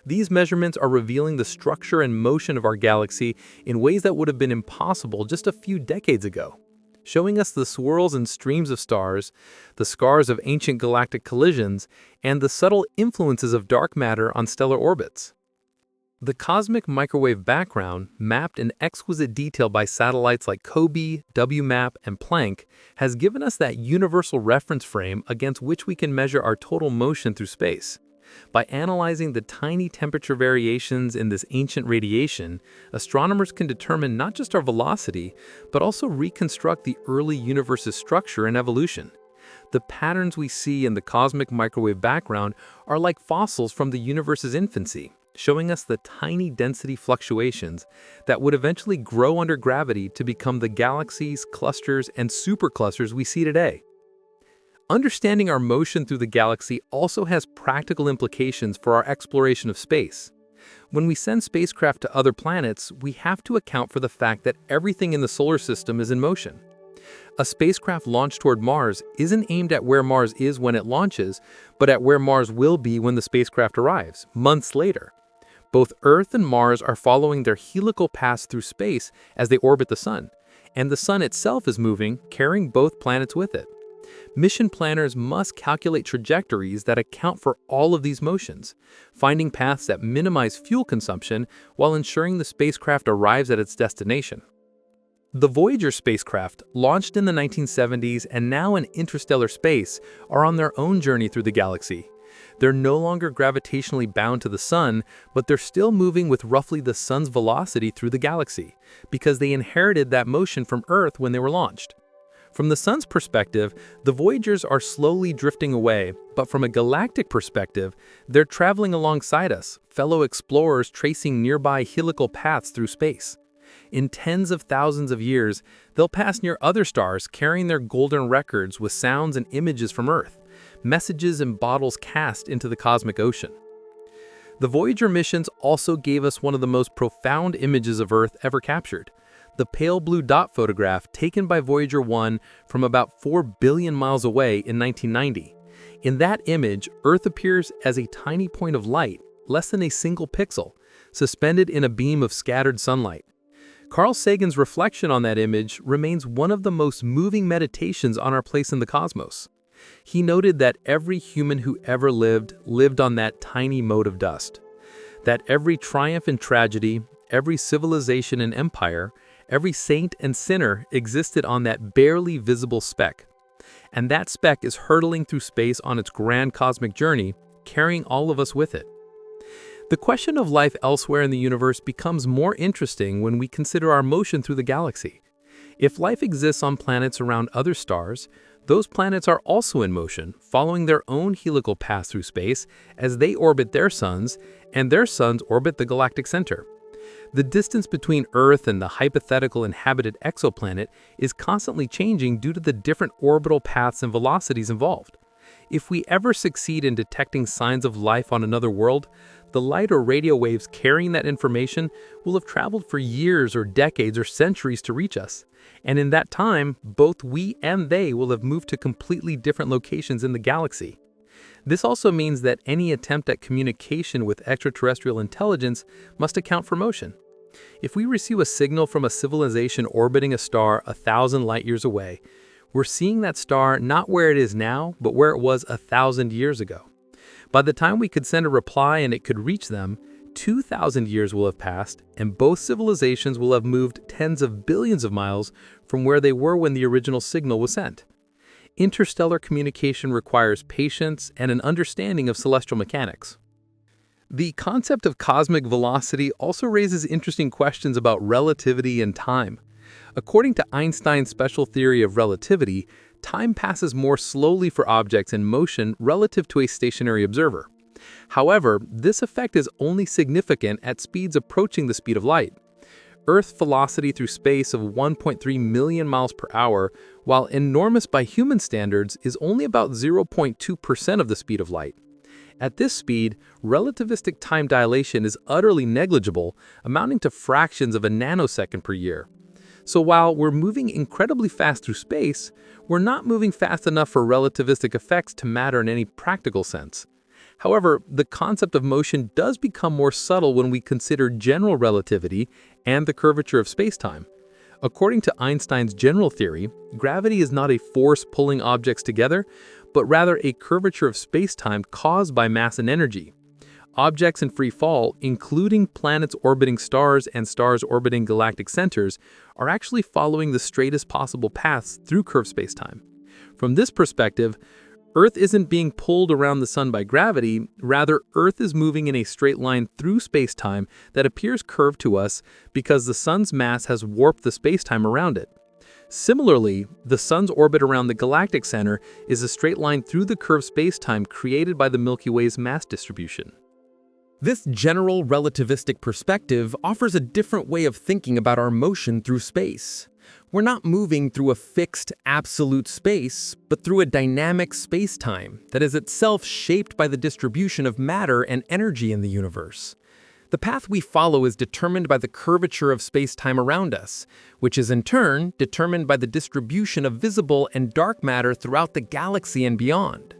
These measurements are revealing the structure and motion of our galaxy in ways that would have been impossible just a few decades ago, showing us the swirls and streams of stars, the scars of ancient galactic collisions, and the subtle influences of dark matter on stellar orbits. The cosmic microwave background, mapped in exquisite detail by satellites like COBE, WMAP, and Planck, has given us that universal reference frame against which we can measure our total motion through space. By analyzing the tiny temperature variations in this ancient radiation, astronomers can determine not just our velocity, but also reconstruct the early universe's structure and evolution. The patterns we see in the cosmic microwave background are like fossils from the universe's infancy, showing us the tiny density fluctuations that would eventually grow under gravity to become the galaxies, clusters, and superclusters we see today. Understanding our motion through the galaxy also has practical implications for our exploration of space. When we send spacecraft to other planets, we have to account for the fact that everything in the solar system is in motion. A spacecraft launched toward Mars isn't aimed at where Mars is when it launches, but at where Mars will be when the spacecraft arrives, months later. Both Earth and Mars are following their helical paths through space as they orbit the Sun, and the Sun itself is moving, carrying both planets with it. Mission planners must calculate trajectories that account for all of these motions, finding paths that minimize fuel consumption while ensuring the spacecraft arrives at its destination. The Voyager spacecraft, launched in the 1970s and now in interstellar space, are on their own journey through the galaxy. They're no longer gravitationally bound to the Sun, but they're still moving with roughly the Sun's velocity through the galaxy, because they inherited that motion from Earth when they were launched. From the Sun's perspective, the Voyagers are slowly drifting away, but from a galactic perspective, they're traveling alongside us, fellow explorers tracing nearby helical paths through space. In tens of thousands of years, they'll pass near other stars carrying their golden records with sounds and images from Earth, messages and bottles cast into the cosmic ocean. The Voyager missions also gave us one of the most profound images of Earth ever captured. The pale blue dot photograph taken by Voyager 1 from about 4 billion miles away in 1990. In that image, Earth appears as a tiny point of light, less than a single pixel, suspended in a beam of scattered sunlight. Carl Sagan's reflection on that image remains one of the most moving meditations on our place in the cosmos. He noted that every human who ever lived on that tiny mote of dust. That every triumph and tragedy, every civilization and empire, every saint and sinner existed on that barely visible speck. And that speck is hurtling through space on its grand cosmic journey, carrying all of us with it. The question of life elsewhere in the universe becomes more interesting when we consider our motion through the galaxy. If life exists on planets around other stars, Those planets are also in motion, following their own helical path through space as they orbit their suns, and their suns orbit the galactic center. The distance between Earth and the hypothetical inhabited exoplanet is constantly changing due to the different orbital paths and velocities involved. If we ever succeed in detecting signs of life on another world, the light or radio waves carrying that information will have traveled for years or decades or centuries to reach us. And in that time, both we and they will have moved to completely different locations in the galaxy. This also means that any attempt at communication with extraterrestrial intelligence must account for motion. If we receive a signal from a civilization orbiting a star 1,000 light years away, we're seeing that star not where it is now, but where it was 1,000 years ago. By the time we could send a reply and it could reach them, 2,000 years will have passed, and both civilizations will have moved tens of billions of miles from where they were when the original signal was sent. Interstellar communication requires patience and an understanding of celestial mechanics. The concept of cosmic velocity also raises interesting questions about relativity and time. According to Einstein's special theory of relativity, time passes more slowly for objects in motion relative to a stationary observer. However, this effect is only significant at speeds approaching the speed of light. Earth's velocity through space of 1.3 million miles per hour, while enormous by human standards, is only about 0.2% of the speed of light. At this speed, relativistic time dilation is utterly negligible, amounting to fractions of a nanosecond per year. So while we're moving incredibly fast through space, we're not moving fast enough for relativistic effects to matter in any practical sense. However, the concept of motion does become more subtle when we consider general relativity and the curvature of spacetime. According to Einstein's general theory, gravity is not a force pulling objects together, but rather a curvature of spacetime caused by mass and energy. Objects in free fall, including planets orbiting stars and stars orbiting galactic centers, are actually following the straightest possible paths through curved spacetime. From this perspective, Earth isn't being pulled around the sun by gravity, rather Earth is moving in a straight line through spacetime that appears curved to us because the sun's mass has warped the spacetime around it. Similarly, the sun's orbit around the galactic center is a straight line through the curved spacetime created by the Milky Way's mass distribution. This general relativistic perspective offers a different way of thinking about our motion through space. We're not moving through a fixed, absolute space, but through a dynamic space-time that is itself shaped by the distribution of matter and energy in the universe. The path we follow is determined by the curvature of space-time around us, which is in turn determined by the distribution of visible and dark matter throughout the galaxy and beyond.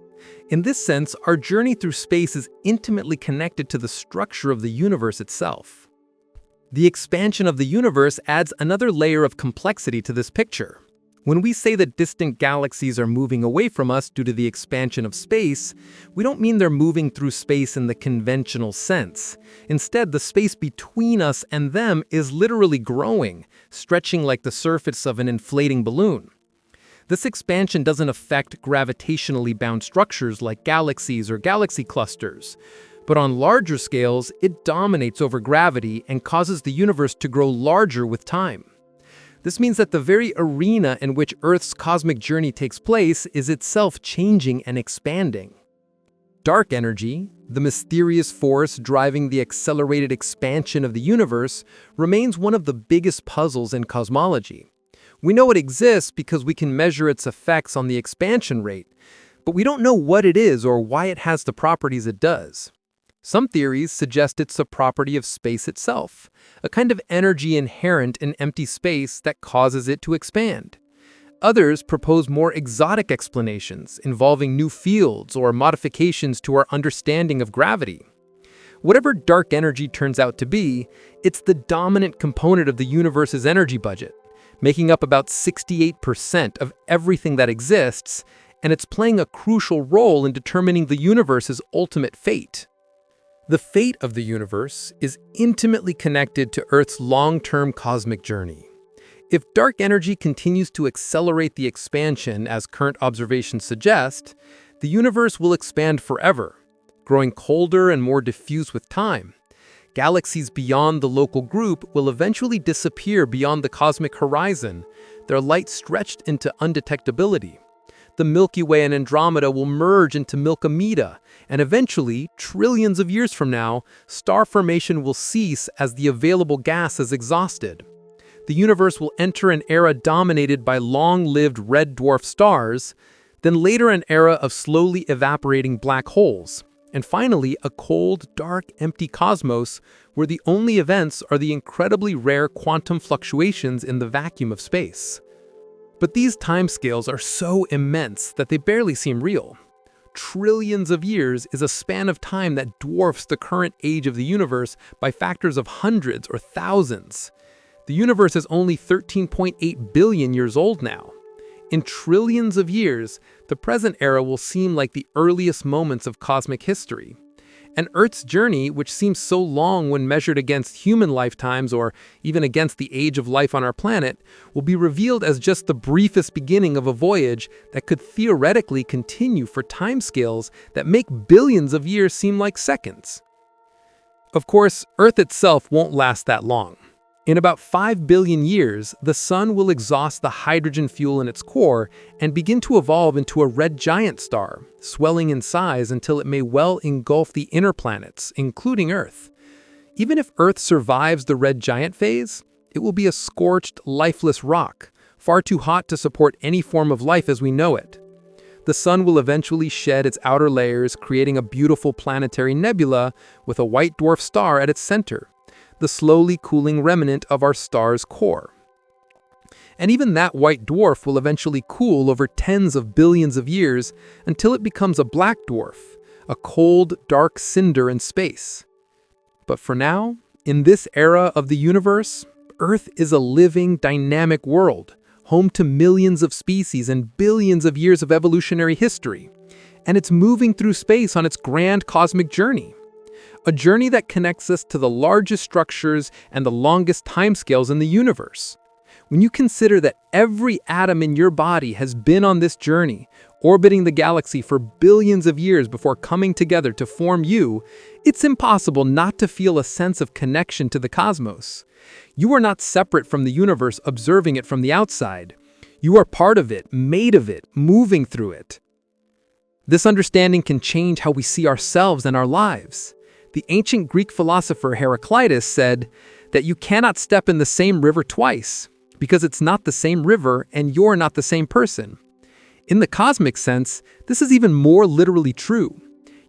In this sense, our journey through space is intimately connected to the structure of the universe itself. The expansion of the universe adds another layer of complexity to this picture. When we say that distant galaxies are moving away from us due to the expansion of space, we don't mean they're moving through space in the conventional sense. Instead, the space between us and them is literally growing, stretching like the surface of an inflating balloon. This expansion doesn't affect gravitationally bound structures like galaxies or galaxy clusters. But on larger scales, it dominates over gravity and causes the universe to grow larger with time. This means that the very arena in which Earth's cosmic journey takes place is itself changing and expanding. Dark energy, the mysterious force driving the accelerated expansion of the universe, remains one of the biggest puzzles in cosmology. We know it exists because we can measure its effects on the expansion rate, but we don't know what it is or why it has the properties it does. Some theories suggest it's a property of space itself, a kind of energy inherent in empty space that causes it to expand. Others propose more exotic explanations involving new fields or modifications to our understanding of gravity. Whatever dark energy turns out to be, it's the dominant component of the universe's energy budget, making up about 68% of everything that exists, and it's playing a crucial role in determining the universe's ultimate fate. The fate of the universe is intimately connected to Earth's long-term cosmic journey. If dark energy continues to accelerate the expansion as current observations suggest, the universe will expand forever, growing colder and more diffuse with time. Galaxies beyond the local group will eventually disappear beyond the cosmic horizon, their light stretched into undetectability. the Milky Way and Andromeda will merge into Milkomeda, and eventually, trillions of years from now, star formation will cease as the available gas is exhausted. The universe will enter an era dominated by long-lived red dwarf stars, then later an era of slowly evaporating black holes, and finally a cold, dark, empty cosmos where the only events are the incredibly rare quantum fluctuations in the vacuum of space. But these timescales are so immense that they barely seem real. Trillions of years is a span of time that dwarfs the current age of the universe by factors of hundreds or thousands. The universe is only 13.8 billion years old now. In trillions of years, the present era will seem like the earliest moments of cosmic history. And Earth's journey, which seems so long when measured against human lifetimes or even against the age of life on our planet, will be revealed as just the briefest beginning of a voyage that could theoretically continue for timescales that make billions of years seem like seconds. Of course, Earth itself won't last that long. In about 5 billion years, the Sun will exhaust the hydrogen fuel in its core and begin to evolve into a red giant star, swelling in size until it may well engulf the inner planets, including Earth. Even if Earth survives the red giant phase, it will be a scorched, lifeless rock, far too hot to support any form of life as we know it. The Sun will eventually shed its outer layers, creating a beautiful planetary nebula with a white dwarf star at its center, the slowly cooling remnant of our star's core. And even that white dwarf will eventually cool over tens of billions of years until it becomes a black dwarf, a cold, dark cinder in space. But for now, in this era of the universe, Earth is a living, dynamic world, home to millions of species and billions of years of evolutionary history. And it's moving through space on its grand cosmic journey. A journey that connects us to the largest structures and the longest timescales in the universe. When you consider that every atom in your body has been on this journey, orbiting the galaxy for billions of years before coming together to form you, it's impossible not to feel a sense of connection to the cosmos. You are not separate from the universe observing it from the outside. You are part of it, made of it, moving through it. This understanding can change how we see ourselves and our lives. The ancient Greek philosopher Heraclitus said that you cannot step in the same river twice, because it's not the same river and you're not the same person. In the cosmic sense, this is even more literally true.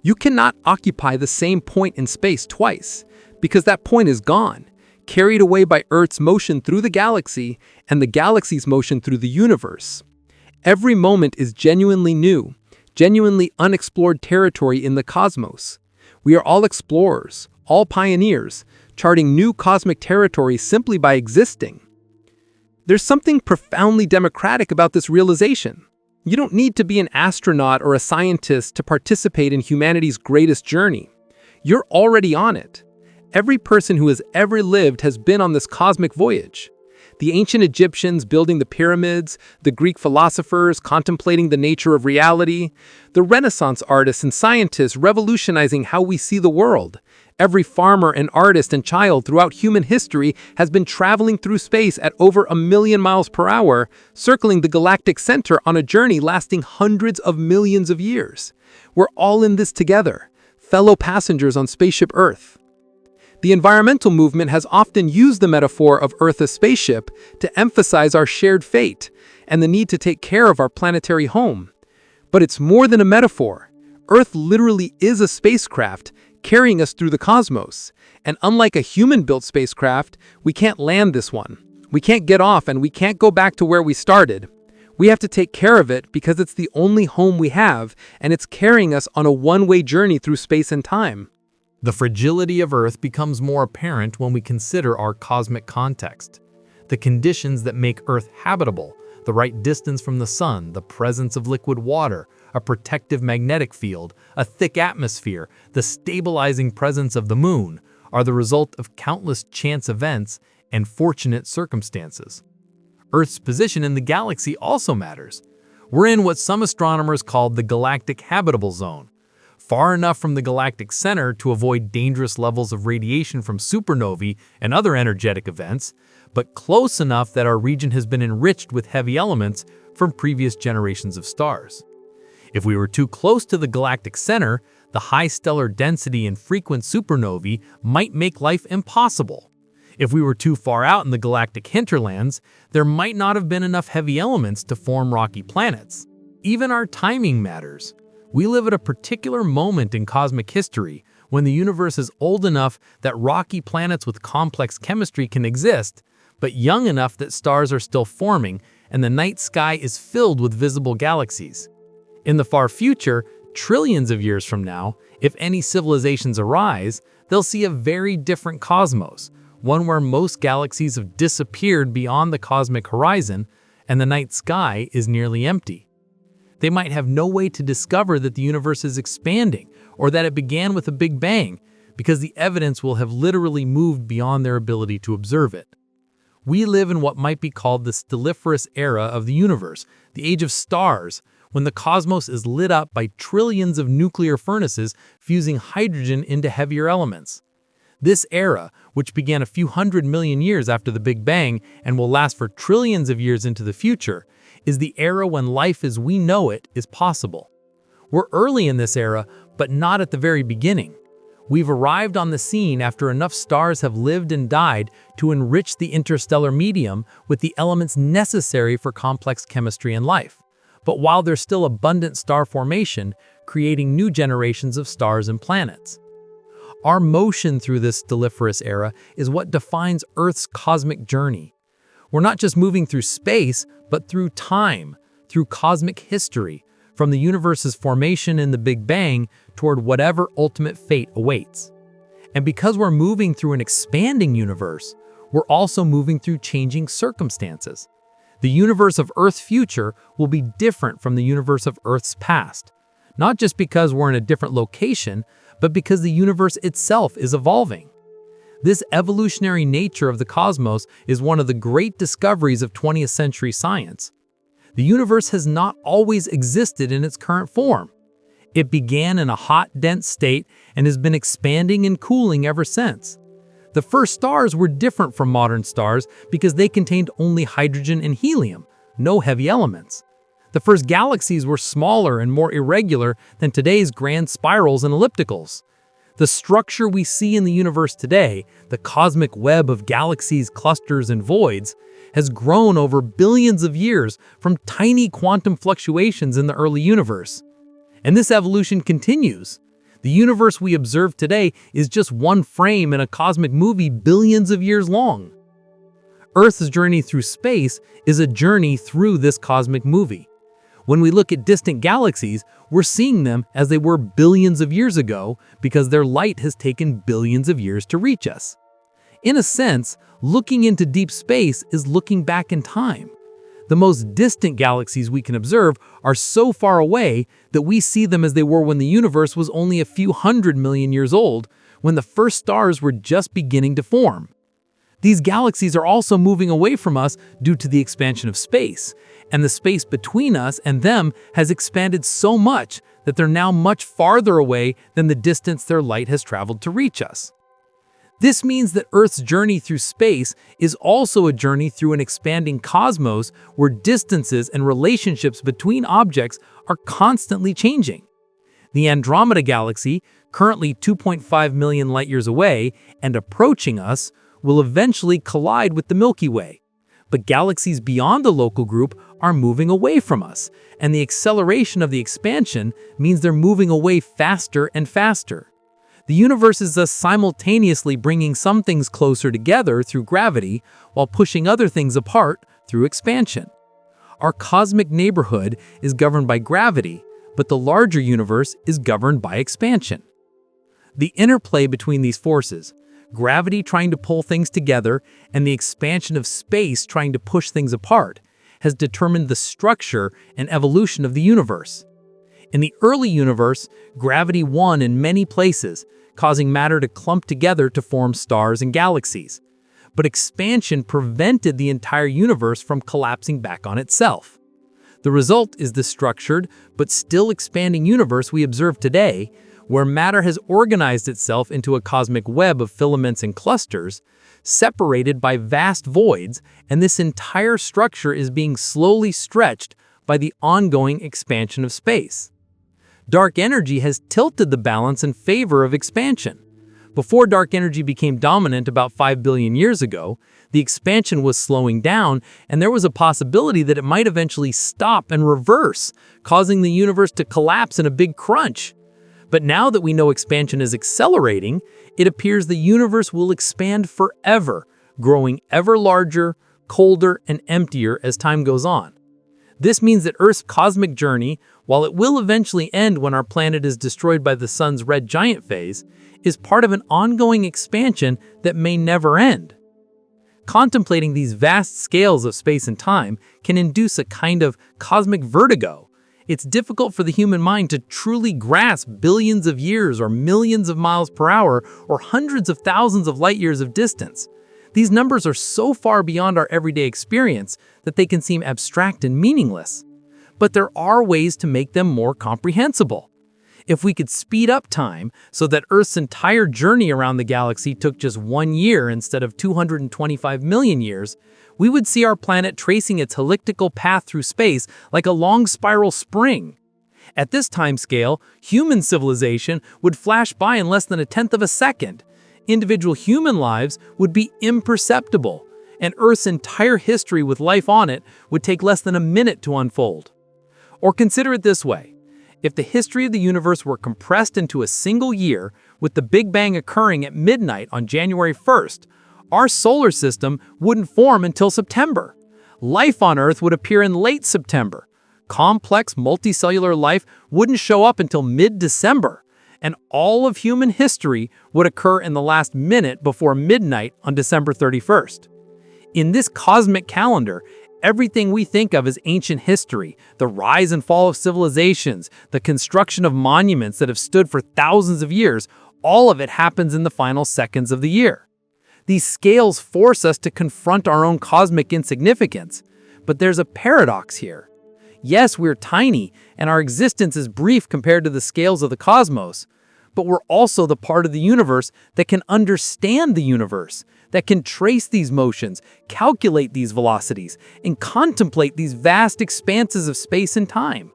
You cannot occupy the same point in space twice, because that point is gone, carried away by Earth's motion through the galaxy and the galaxy's motion through the universe. Every moment is genuinely new, genuinely unexplored territory in the cosmos. We are all explorers, all pioneers, charting new cosmic territory simply by existing. There's something profoundly democratic about this realization. You don't need to be an astronaut or a scientist to participate in humanity's greatest journey. You're already on it. Every person who has ever lived has been on this cosmic voyage. The ancient Egyptians building the pyramids, the Greek philosophers contemplating the nature of reality, the Renaissance artists and scientists revolutionizing how we see the world. Every farmer and artist and child throughout human history has been traveling through space at over 1 million miles per hour, circling the galactic center on a journey lasting hundreds of millions of years. We're all in this together, fellow passengers on spaceship Earth. The environmental movement has often used the metaphor of Earth as spaceship to emphasize our shared fate and the need to take care of our planetary home. But it's more than a metaphor. Earth literally is a spacecraft carrying us through the cosmos. And unlike a human-built spacecraft, we can't land this one. We can't get off and we can't go back to where we started. We have to take care of it because it's the only home we have, and it's carrying us on a one-way journey through space and time. The fragility of Earth becomes more apparent when we consider our cosmic context. The conditions that make Earth habitable, the right distance from the sun, the presence of liquid water, a protective magnetic field, a thick atmosphere, the stabilizing presence of the moon, are the result of countless chance events and fortunate circumstances. Earth's position in the galaxy also matters. We're in what some astronomers call the galactic habitable zone, far enough from the galactic center to avoid dangerous levels of radiation from supernovae and other energetic events, but close enough that our region has been enriched with heavy elements, from previous generations of stars. If we were too close to the galactic center, the high stellar density and frequent supernovae might make life impossible. If we were too far out in the galactic hinterlands, there might not have been enough heavy elements to form rocky planets. Even our timing matters. We live at a particular moment in cosmic history when the universe is old enough that rocky planets with complex chemistry can exist, but young enough that stars are still forming and the night sky is filled with visible galaxies. In the far future, trillions of years from now, if any civilizations arise, they'll see a very different cosmos, one where most galaxies have disappeared beyond the cosmic horizon and the night sky is nearly empty. They might have no way to discover that the universe is expanding or that it began with a Big Bang, because the evidence will have literally moved beyond their ability to observe it. We live in what might be called the stelliferous era of the universe, the age of stars, when the cosmos is lit up by trillions of nuclear furnaces fusing hydrogen into heavier elements. This era, which began a few 100 million years after the Big Bang and will last for trillions of years into the future, is the era when life as we know it is possible. We're early in this era, but not at the very beginning. We've arrived on the scene after enough stars have lived and died to enrich the interstellar medium with the elements necessary for complex chemistry and life. But while there's still abundant star formation, creating new generations of stars and planets. Our motion through this stelliferous era is what defines Earth's cosmic journey. We're not just moving through space, but through time, through cosmic history, from the universe's formation in the Big Bang toward whatever ultimate fate awaits. And because we're moving through an expanding universe, we're also moving through changing circumstances. The universe of Earth's future will be different from the universe of Earth's past, not just because we're in a different location, but because the universe itself is evolving. This evolutionary nature of the cosmos is one of the great discoveries of 20th century science. The universe has not always existed in its current form. It began in a hot, dense state and has been expanding and cooling ever since. The first stars were different from modern stars because they contained only hydrogen and helium, no heavy elements. The first galaxies were smaller and more irregular than today's grand spirals and ellipticals. The structure we see in the universe today, the cosmic web of galaxies, clusters, and voids, has grown over billions of years from tiny quantum fluctuations in the early universe. And this evolution continues. The universe we observe today is just one frame in a cosmic movie billions of years long. Earth's journey through space is a journey through this cosmic movie. When we look at distant galaxies, we're seeing them as they were billions of years ago because their light has taken billions of years to reach us. In a sense, looking into deep space is looking back in time. The most distant galaxies we can observe are so far away that we see them as they were when the universe was only a few 100 million years old, when the first stars were just beginning to form. These galaxies are also moving away from us due to the expansion of space, and the space between us and them has expanded so much that they're now much farther away than the distance their light has traveled to reach us. This means that Earth's journey through space is also a journey through an expanding cosmos where distances and relationships between objects are constantly changing. The Andromeda Galaxy, currently 2.5 million light-years away and approaching us, will eventually collide with the Milky Way. But galaxies beyond the local group are moving away from us, and the acceleration of the expansion means they're moving away faster and faster. The universe is thus simultaneously bringing some things closer together through gravity while pushing other things apart through expansion. Our cosmic neighborhood is governed by gravity, but the larger universe is governed by expansion. The interplay between these forces, gravity trying to pull things together and the expansion of space trying to push things apart, has determined the structure and evolution of the universe. In the early universe, gravity won in many places, causing matter to clump together to form stars and galaxies. But expansion prevented the entire universe from collapsing back on itself. The result is the structured, but still expanding universe we observe today, where matter has organized itself into a cosmic web of filaments and clusters, separated by vast voids, and this entire structure is being slowly stretched by the ongoing expansion of space. Dark energy has tilted the balance in favor of expansion. Before dark energy became dominant about 5 billion years ago, the expansion was slowing down, and there was a possibility that it might eventually stop and reverse, causing the universe to collapse in a big crunch. But now that we know expansion is accelerating, it appears the universe will expand forever, growing ever larger, colder, and emptier as time goes on. This means that Earth's cosmic journey, while it will eventually end when our planet is destroyed by the sun's red giant phase, is part of an ongoing expansion that may never end. Contemplating these vast scales of space and time can induce a kind of cosmic vertigo. It's difficult for the human mind to truly grasp billions of years or millions of miles per hour or hundreds of thousands of light years of distance. These numbers are so far beyond our everyday experience that they can seem abstract and meaningless. But there are ways to make them more comprehensible. If we could speed up time so that Earth's entire journey around the galaxy took just 1 year instead of 225 million years, we would see our planet tracing its helical path through space like a long spiral spring. At this time scale, human civilization would flash by in less than a tenth of a second. Individual human lives would be imperceptible, and Earth's entire history with life on it would take less than a minute to unfold. Or consider it this way. If the history of the universe were compressed into a single year, with the Big Bang occurring at midnight on January 1st, our solar system wouldn't form until September. Life on Earth would appear in late September. Complex multicellular life wouldn't show up until mid-December. And all of human history would occur in the last minute before midnight on December 31st. In this cosmic calendar, everything we think of as ancient history, the rise and fall of civilizations, the construction of monuments that have stood for thousands of years, all of it happens in the final seconds of the year. These scales force us to confront our own cosmic insignificance, but there's a paradox here. Yes, we're tiny, and our existence is brief compared to the scales of the cosmos, but we're also the part of the universe that can understand the universe, that can trace these motions, calculate these velocities, and contemplate these vast expanses of space and time.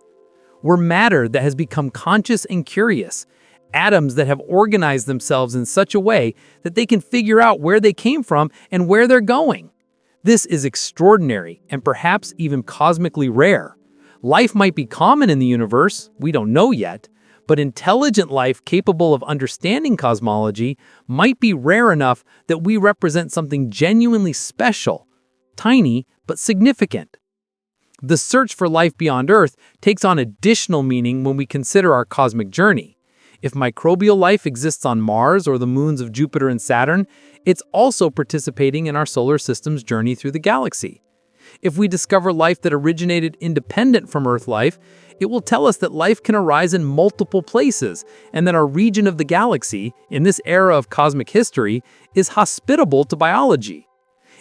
We're matter that has become conscious and curious, atoms that have organized themselves in such a way that they can figure out where they came from and where they're going. This is extraordinary and perhaps even cosmically rare. Life might be common in the universe, we don't know yet, but intelligent life capable of understanding cosmology might be rare enough that we represent something genuinely special, tiny but significant. The search for life beyond Earth takes on additional meaning when we consider our cosmic journey. If microbial life exists on Mars or the moons of Jupiter and Saturn, it's also participating in our solar system's journey through the galaxy. If we discover life that originated independent from Earth life, it will tell us that life can arise in multiple places and that our region of the galaxy, in this era of cosmic history, is hospitable to biology.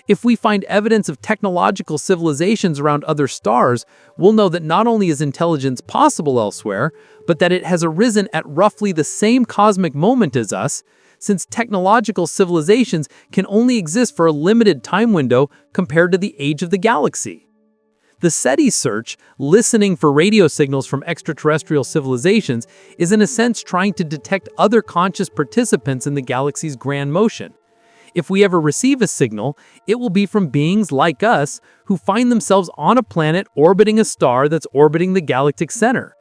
If we find evidence of technological civilizations around other stars, we'll know that not only is intelligence possible elsewhere, but that it has arisen at roughly the same cosmic moment as us, since technological civilizations can only exist for a limited time window compared to the age of the galaxy. The SETI search, listening for radio signals from extraterrestrial civilizations, is in a sense trying to detect other conscious participants in the galaxy's grand motion. If we ever receive a signal, it will be from beings like us who find themselves on a planet orbiting a star that's orbiting the galactic center.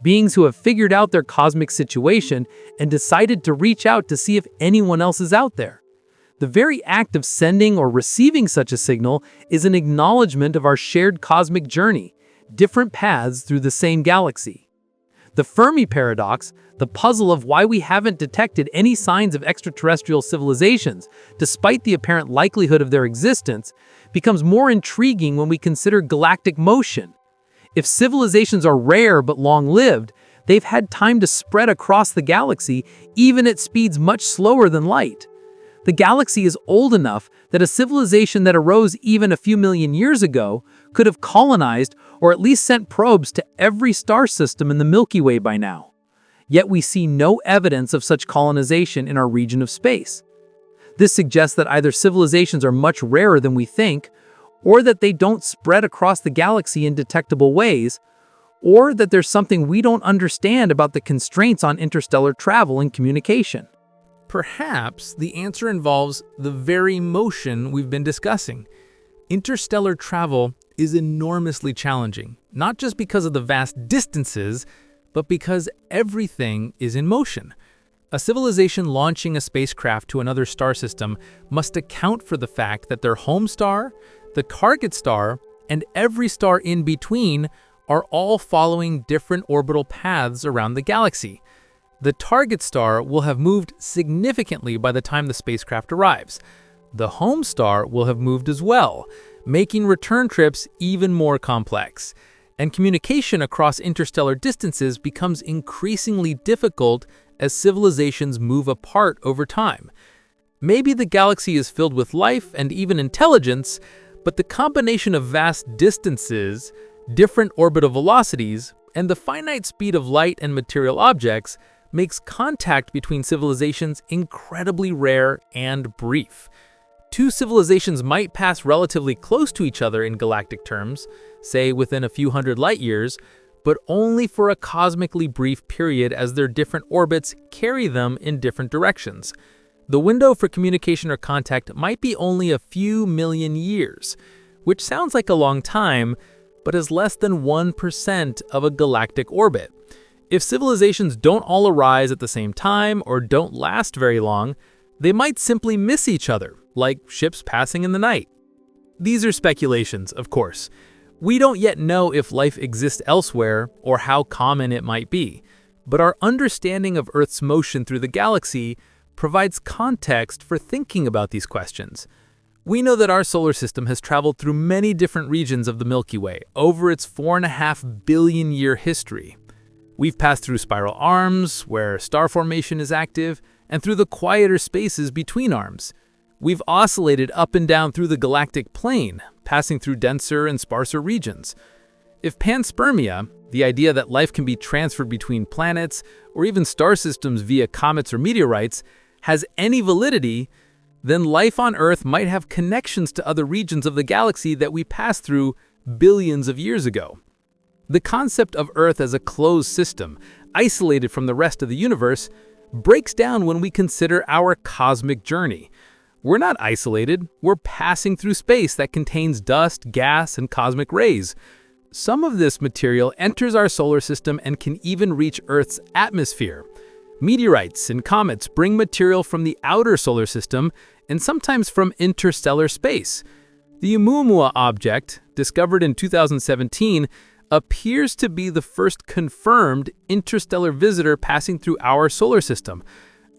Beings who have figured out their cosmic situation and decided to reach out to see if anyone else is out there. The very act of sending or receiving such a signal is an acknowledgement of our shared cosmic journey, different paths through the same galaxy. The Fermi paradox, the puzzle of why we haven't detected any signs of extraterrestrial civilizations, despite the apparent likelihood of their existence, becomes more intriguing when we consider galactic motion. If civilizations are rare but long-lived, they've had time to spread across the galaxy, even at speeds much slower than light. The galaxy is old enough that a civilization that arose even a few million years ago could have colonized or at least sent probes to every star system in the Milky Way by now. Yet we see no evidence of such colonization in our region of space. This suggests that either civilizations are much rarer than we think, or that they don't spread across the galaxy in detectable ways, or that there's something we don't understand about the constraints on interstellar travel and communication. Perhaps the answer involves the very motion we've been discussing. Interstellar travel is enormously challenging, not just because of the vast distances, but because everything is in motion. A civilization launching a spacecraft to another star system must account for the fact that their home star, the target star, and every star in between are all following different orbital paths around the galaxy. The target star will have moved significantly by the time the spacecraft arrives. The home star will have moved as well, making return trips even more complex. And communication across interstellar distances becomes increasingly difficult as civilizations move apart over time. Maybe the galaxy is filled with life and even intelligence, but the combination of vast distances, different orbital velocities, and the finite speed of light and material objects makes contact between civilizations incredibly rare and brief. Two civilizations might pass relatively close to each other in galactic terms, say within a few hundred light years, but only for a cosmically brief period as their different orbits carry them in different directions. The window for communication or contact might be only a few million years, which sounds like a long time, but is less than 1% of a galactic orbit. If civilizations don't all arise at the same time or don't last very long, they might simply miss each other, like ships passing in the night. These are speculations, of course. We don't yet know if life exists elsewhere or how common it might be, but our understanding of Earth's motion through the galaxy provides context for thinking about these questions. We know that our solar system has traveled through many different regions of the Milky Way over its 4.5 billion year history. We've passed through spiral arms, where star formation is active, and through the quieter spaces between arms. We've oscillated up and down through the galactic plane, passing through denser and sparser regions. If panspermia, the idea that life can be transferred between planets or even star systems via comets or meteorites, has any validity, then life on Earth might have connections to other regions of the galaxy that we passed through billions of years ago. The concept of Earth as a closed system, isolated from the rest of the universe, breaks down when we consider our cosmic journey. We're not isolated, we're passing through space that contains dust, gas, and cosmic rays. Some of this material enters our solar system and can even reach Earth's atmosphere. Meteorites and comets bring material from the outer solar system and sometimes from interstellar space. The Oumuamua object, discovered in 2017, appears to be the first confirmed interstellar visitor passing through our solar system,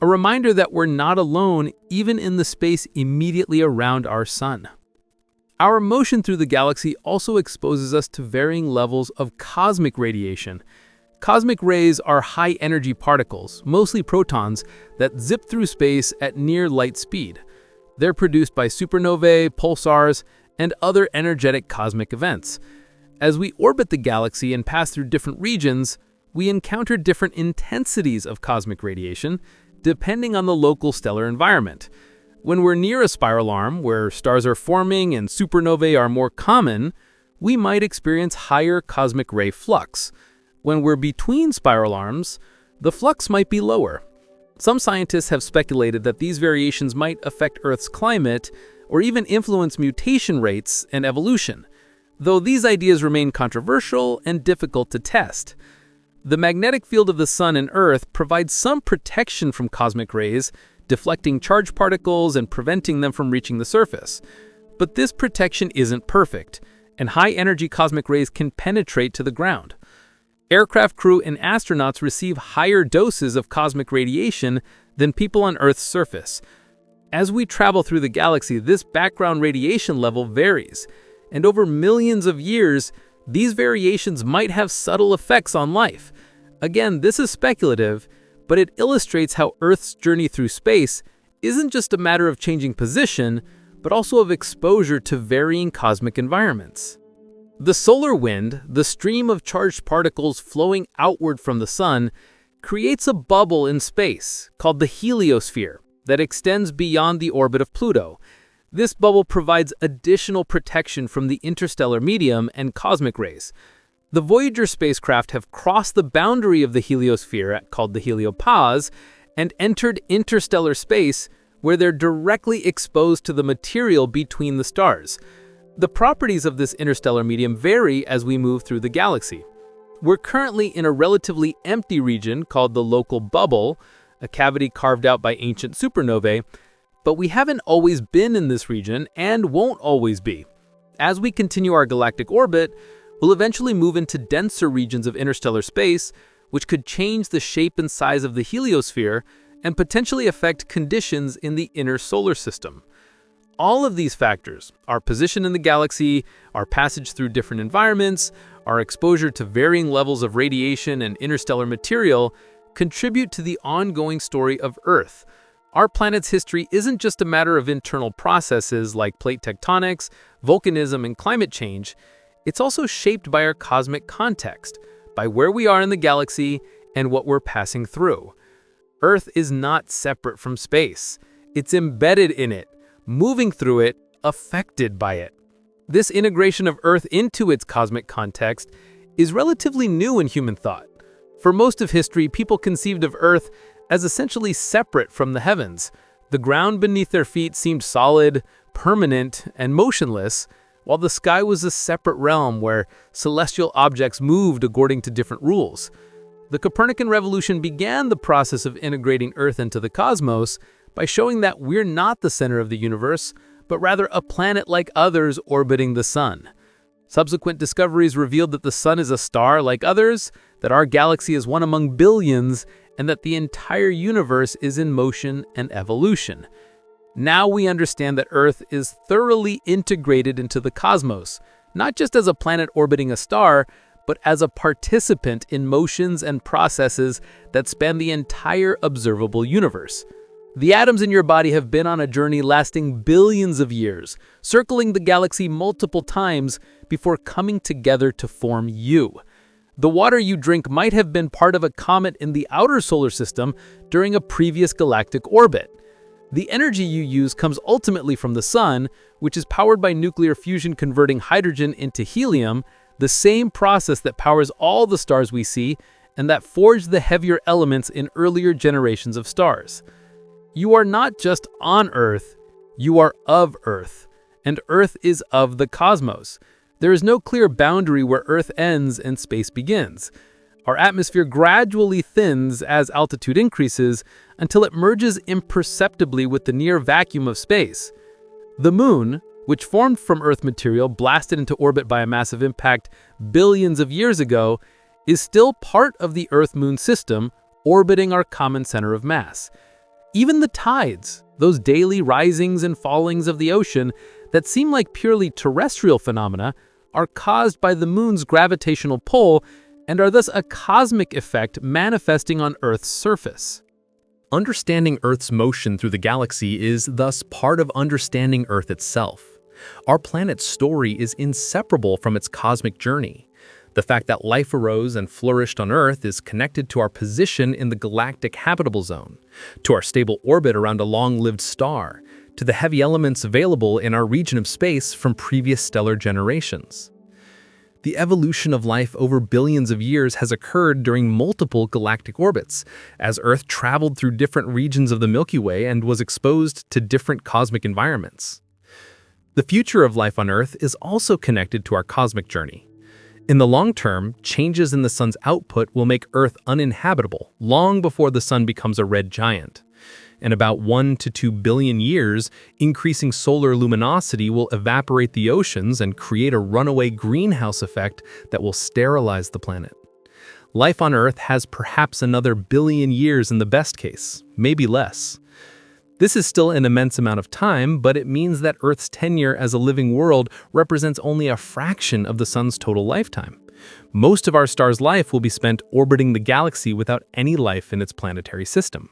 a reminder that we're not alone even in the space immediately around our sun. Our motion through the galaxy also exposes us to varying levels of cosmic radiation. Cosmic rays are high-energy particles, mostly protons, that zip through space at near light speed. They're produced by supernovae, pulsars, and other energetic cosmic events. As we orbit the galaxy and pass through different regions, we encounter different intensities of cosmic radiation, depending on the local stellar environment. When we're near a spiral arm, where stars are forming and supernovae are more common, we might experience higher cosmic ray flux. When we're between spiral arms, the flux might be lower. Some scientists have speculated that these variations might affect Earth's climate or even influence mutation rates and evolution, though these ideas remain controversial and difficult to test. The magnetic field of the Sun and Earth provides some protection from cosmic rays, deflecting charged particles and preventing them from reaching the surface. But this protection isn't perfect, and high-energy cosmic rays can penetrate to the ground. Aircraft crew and astronauts receive higher doses of cosmic radiation than people on Earth's surface. As we travel through the galaxy, this background radiation level varies, and over millions of years, these variations might have subtle effects on life. Again, this is speculative, but it illustrates how Earth's journey through space isn't just a matter of changing position, but also of exposure to varying cosmic environments. The solar wind, the stream of charged particles flowing outward from the Sun, creates a bubble in space called the heliosphere that extends beyond the orbit of Pluto. This bubble provides additional protection from the interstellar medium and cosmic rays. The Voyager spacecraft have crossed the boundary of the heliosphere, called the heliopause, and entered interstellar space, where they're directly exposed to the material between the stars. The properties of this interstellar medium vary as we move through the galaxy. We're currently in a relatively empty region called the local bubble, a cavity carved out by ancient supernovae, but we haven't always been in this region and won't always be. As we continue our galactic orbit, we'll eventually move into denser regions of interstellar space, which could change the shape and size of the heliosphere and potentially affect conditions in the inner solar system. All of these factors, our position in the galaxy, our passage through different environments, our exposure to varying levels of radiation and interstellar material, contribute to the ongoing story of Earth. Our planet's history isn't just a matter of internal processes like plate tectonics, volcanism, and climate change. It's also shaped by our cosmic context, by where we are in the galaxy and what we're passing through. Earth is not separate from space. It's embedded in it, moving through it, affected by it. This integration of Earth into its cosmic context is relatively new in human thought. For most of history, people conceived of Earth as essentially separate from the heavens. The ground beneath their feet seemed solid, permanent, and motionless, while the sky was a separate realm where celestial objects moved according to different rules. The Copernican revolution began the process of integrating Earth into the cosmos by showing that we're not the center of the universe, but rather a planet like others orbiting the sun. Subsequent discoveries revealed that the sun is a star like others, that our galaxy is one among billions, and that the entire universe is in motion and evolution. Now we understand that Earth is thoroughly integrated into the cosmos, not just as a planet orbiting a star, but as a participant in motions and processes that span the entire observable universe. The atoms in your body have been on a journey lasting billions of years, circling the galaxy multiple times before coming together to form you. The water you drink might have been part of a comet in the outer solar system during a previous galactic orbit. The energy you use comes ultimately from the sun, which is powered by nuclear fusion converting hydrogen into helium, the same process that powers all the stars we see and that forged the heavier elements in earlier generations of stars. You are not just on Earth, you are of Earth, and Earth is of the cosmos. There is no clear boundary where Earth ends and space begins. Our atmosphere gradually thins as altitude increases until it merges imperceptibly with the near vacuum of space. The Moon, which formed from Earth material blasted into orbit by a massive impact billions of years ago, is still part of the Earth-Moon system, orbiting our common center of mass. Even the tides, those daily risings and fallings of the ocean that seem like purely terrestrial phenomena, are caused by the Moon's gravitational pull and are thus a cosmic effect manifesting on Earth's surface. Understanding Earth's motion through the galaxy is thus part of understanding Earth itself. Our planet's story is inseparable from its cosmic journey. The fact that life arose and flourished on Earth is connected to our position in the galactic habitable zone, to our stable orbit around a long-lived star, to the heavy elements available in our region of space from previous stellar generations. The evolution of life over billions of years has occurred during multiple galactic orbits, as Earth traveled through different regions of the Milky Way and was exposed to different cosmic environments. The future of life on Earth is also connected to our cosmic journey. In the long term, changes in the sun's output will make Earth uninhabitable long before the sun becomes a red giant. In about 1 to 2 billion years, increasing solar luminosity will evaporate the oceans and create a runaway greenhouse effect that will sterilize the planet. Life on Earth has perhaps another billion years in the best case, maybe less. This is still an immense amount of time, but it means that Earth's tenure as a living world represents only a fraction of the sun's total lifetime. Most of our star's life will be spent orbiting the galaxy without any life in its planetary system.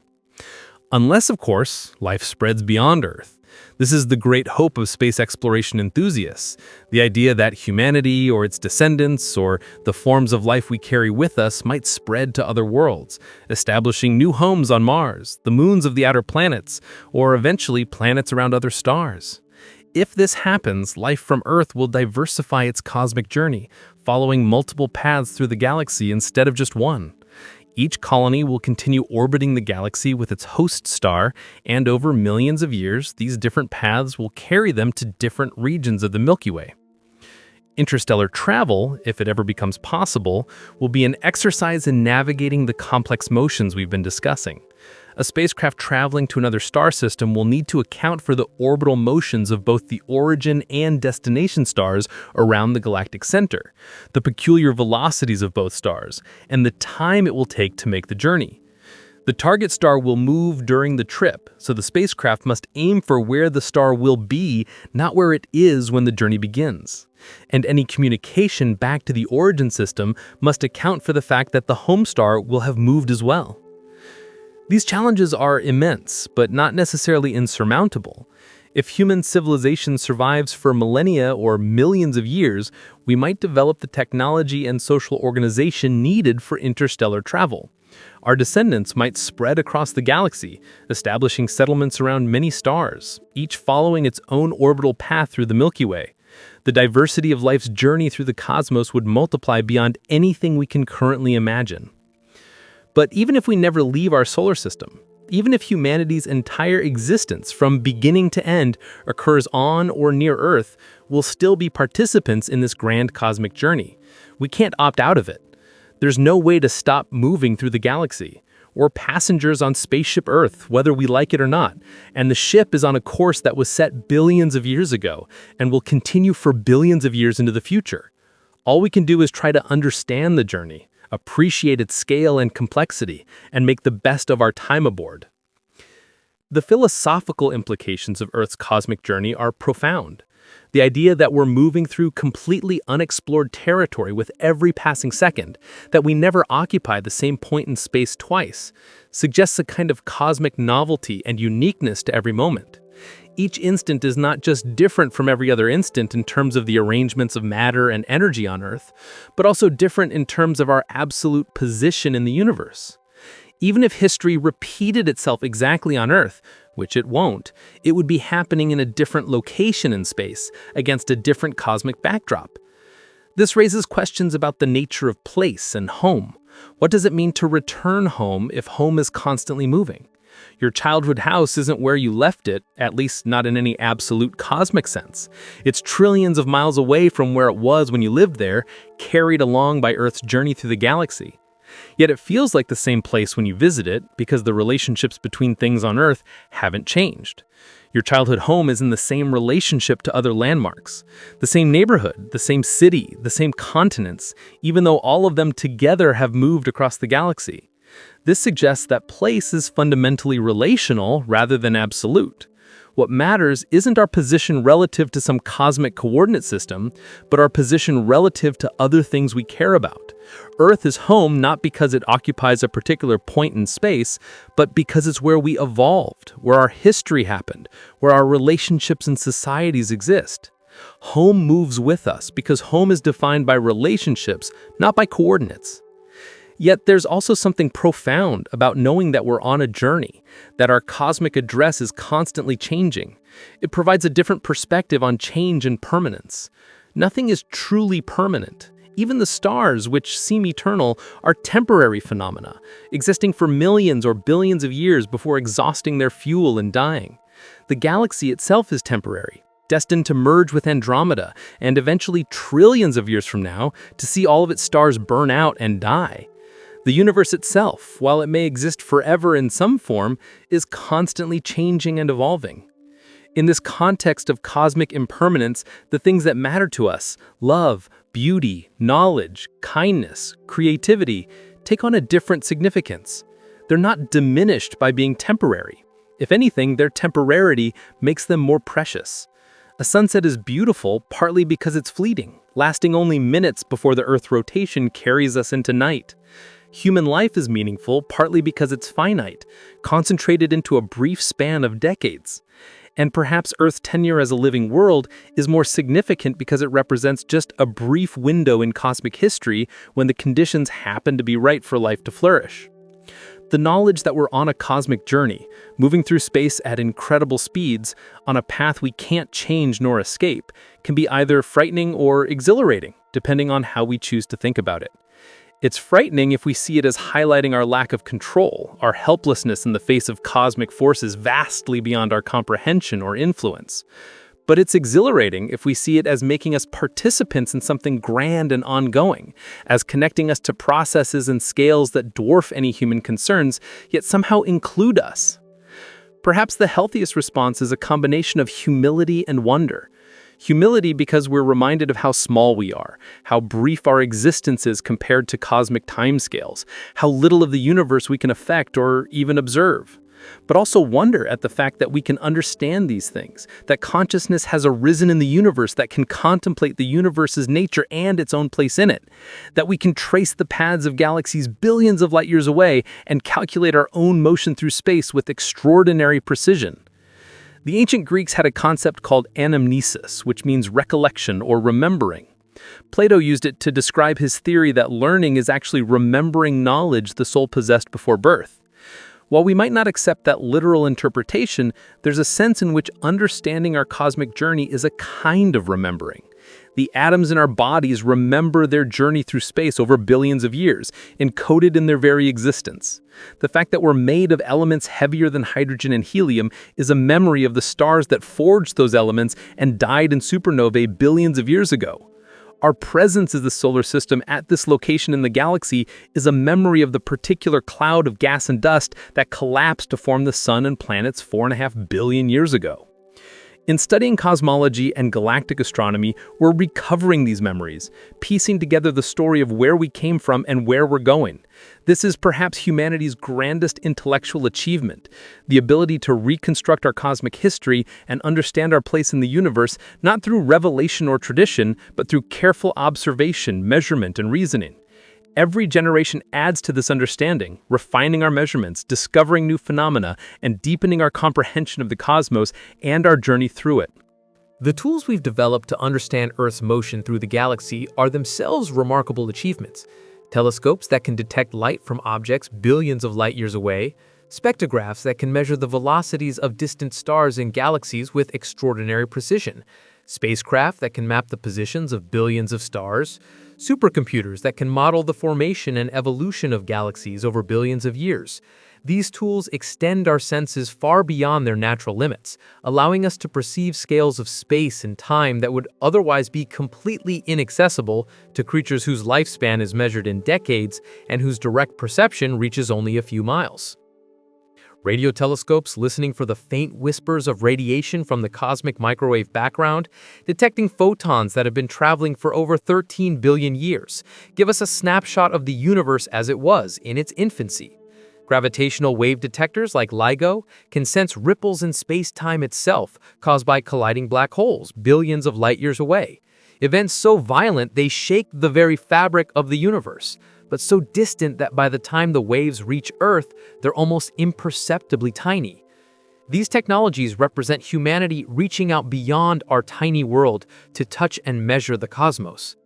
Unless, of course, life spreads beyond Earth. This is the great hope of space exploration enthusiasts, the idea that humanity or its descendants or the forms of life we carry with us might spread to other worlds, establishing new homes on Mars, the moons of the outer planets, or eventually planets around other stars. If this happens, life from Earth will diversify its cosmic journey, following multiple paths through the galaxy instead of just one. Each colony will continue orbiting the galaxy with its host star, and over millions of years, these different paths will carry them to different regions of the Milky Way. Interstellar travel, if it ever becomes possible, will be an exercise in navigating the complex motions we've been discussing. A spacecraft traveling to another star system will need to account for the orbital motions of both the origin and destination stars around the galactic center, the peculiar velocities of both stars, and the time it will take to make the journey. The target star will move during the trip, so the spacecraft must aim for where the star will be, not where it is when the journey begins. And any communication back to the origin system must account for the fact that the home star will have moved as well. These challenges are immense, but not necessarily insurmountable. If human civilization survives for millennia or millions of years, we might develop the technology and social organization needed for interstellar travel. Our descendants might spread across the galaxy, establishing settlements around many stars, each following its own orbital path through the Milky Way. The diversity of life's journey through the cosmos would multiply beyond anything we can currently imagine. But even if we never leave our solar system, even if humanity's entire existence from beginning to end occurs on or near Earth, we'll still be participants in this grand cosmic journey. We can't opt out of it. There's no way to stop moving through the galaxy. We're passengers on spaceship Earth, whether we like it or not, and the ship is on a course that was set billions of years ago and will continue for billions of years into the future. All we can do is try to understand the journey, appreciate its scale and complexity, and make the best of our time aboard. The philosophical implications of Earth's cosmic journey are profound. The idea that we're moving through completely unexplored territory with every passing second, that we never occupy the same point in space twice, suggests a kind of cosmic novelty and uniqueness to every moment. Each instant is not just different from every other instant in terms of the arrangements of matter and energy on Earth, but also different in terms of our absolute position in the universe. Even if history repeated itself exactly on Earth, which it won't, it would be happening in a different location in space, against a different cosmic backdrop. This raises questions about the nature of place and home. What does it mean to return home if home is constantly moving? Your childhood house isn't where you left it, at least not in any absolute cosmic sense. It's trillions of miles away from where it was when you lived there, carried along by Earth's journey through the galaxy. Yet it feels like the same place when you visit it because the relationships between things on Earth haven't changed. Your childhood home is in the same relationship to other landmarks, the same neighborhood, the same city, the same continents, even though all of them together have moved across the galaxy. This suggests that place is fundamentally relational rather than absolute. What matters isn't our position relative to some cosmic coordinate system, but our position relative to other things we care about. Earth is home not because it occupies a particular point in space, but because it's where we evolved, where our history happened, where our relationships and societies exist. Home moves with us because home is defined by relationships, not by coordinates. Yet there's also something profound about knowing that we're on a journey, that our cosmic address is constantly changing. It provides a different perspective on change and permanence. Nothing is truly permanent. Even the stars, which seem eternal, are temporary phenomena, existing for millions or billions of years before exhausting their fuel and dying. The galaxy itself is temporary, destined to merge with Andromeda, and eventually trillions of years from now, to see all of its stars burn out and die. The universe itself, while it may exist forever in some form, is constantly changing and evolving. In this context of cosmic impermanence, the things that matter to us, love, beauty, knowledge, kindness, creativity, take on a different significance. They're not diminished by being temporary. If anything, their temporarity makes them more precious. A sunset is beautiful partly because it's fleeting, lasting only minutes before the Earth's rotation carries us into night. Human life is meaningful partly because it's finite, concentrated into a brief span of decades. And perhaps Earth's tenure as a living world is more significant because it represents just a brief window in cosmic history when the conditions happen to be right for life to flourish. The knowledge that we're on a cosmic journey, moving through space at incredible speeds, on a path we can't change nor escape, can be either frightening or exhilarating, depending on how we choose to think about it. It's frightening if we see it as highlighting our lack of control, our helplessness in the face of cosmic forces vastly beyond our comprehension or influence. But it's exhilarating if we see it as making us participants in something grand and ongoing, as connecting us to processes and scales that dwarf any human concerns, yet somehow include us. Perhaps the healthiest response is a combination of humility and wonder. Humility because we're reminded of how small we are, how brief our existence is compared to cosmic timescales, how little of the universe we can affect or even observe. But also wonder at the fact that we can understand these things, that consciousness has arisen in the universe that can contemplate the universe's nature and its own place in it, that we can trace the paths of galaxies billions of light years away and calculate our own motion through space with extraordinary precision. The ancient Greeks had a concept called anamnesis, which means recollection or remembering. Plato used it to describe his theory that learning is actually remembering knowledge the soul possessed before birth. While we might not accept that literal interpretation, there's a sense in which understanding our cosmic journey is a kind of remembering. The atoms in our bodies remember their journey through space over billions of years, encoded in their very existence. The fact that we're made of elements heavier than hydrogen and helium is a memory of the stars that forged those elements and died in supernovae billions of years ago. Our presence as the solar system at this location in the galaxy is a memory of the particular cloud of gas and dust that collapsed to form the sun and planets 4.5 billion years ago. In studying cosmology and galactic astronomy, we're recovering these memories, piecing together the story of where we came from and where we're going. This is perhaps humanity's grandest intellectual achievement, the ability to reconstruct our cosmic history and understand our place in the universe, not through revelation or tradition, but through careful observation, measurement, and reasoning. Every generation adds to this understanding, refining our measurements, discovering new phenomena, and deepening our comprehension of the cosmos and our journey through it. The tools we've developed to understand Earth's motion through the galaxy are themselves remarkable achievements. Telescopes that can detect light from objects billions of light years away, spectrographs that can measure the velocities of distant stars and galaxies with extraordinary precision, spacecraft that can map the positions of billions of stars, supercomputers that can model the formation and evolution of galaxies over billions of years. These tools extend our senses far beyond their natural limits, allowing us to perceive scales of space and time that would otherwise be completely inaccessible to creatures whose lifespan is measured in decades and whose direct perception reaches only a few miles. Radio telescopes listening for the faint whispers of radiation from the cosmic microwave background, detecting photons that have been traveling for over 13 billion years, give us a snapshot of the universe as it was in its infancy. Gravitational wave detectors like LIGO can sense ripples in space-time itself caused by colliding black holes billions of light years away. Events so violent they shake the very fabric of the universe, but so distant that by the time the waves reach Earth, they're almost imperceptibly tiny. These technologies represent humanity reaching out beyond our tiny world to touch and measure the cosmos.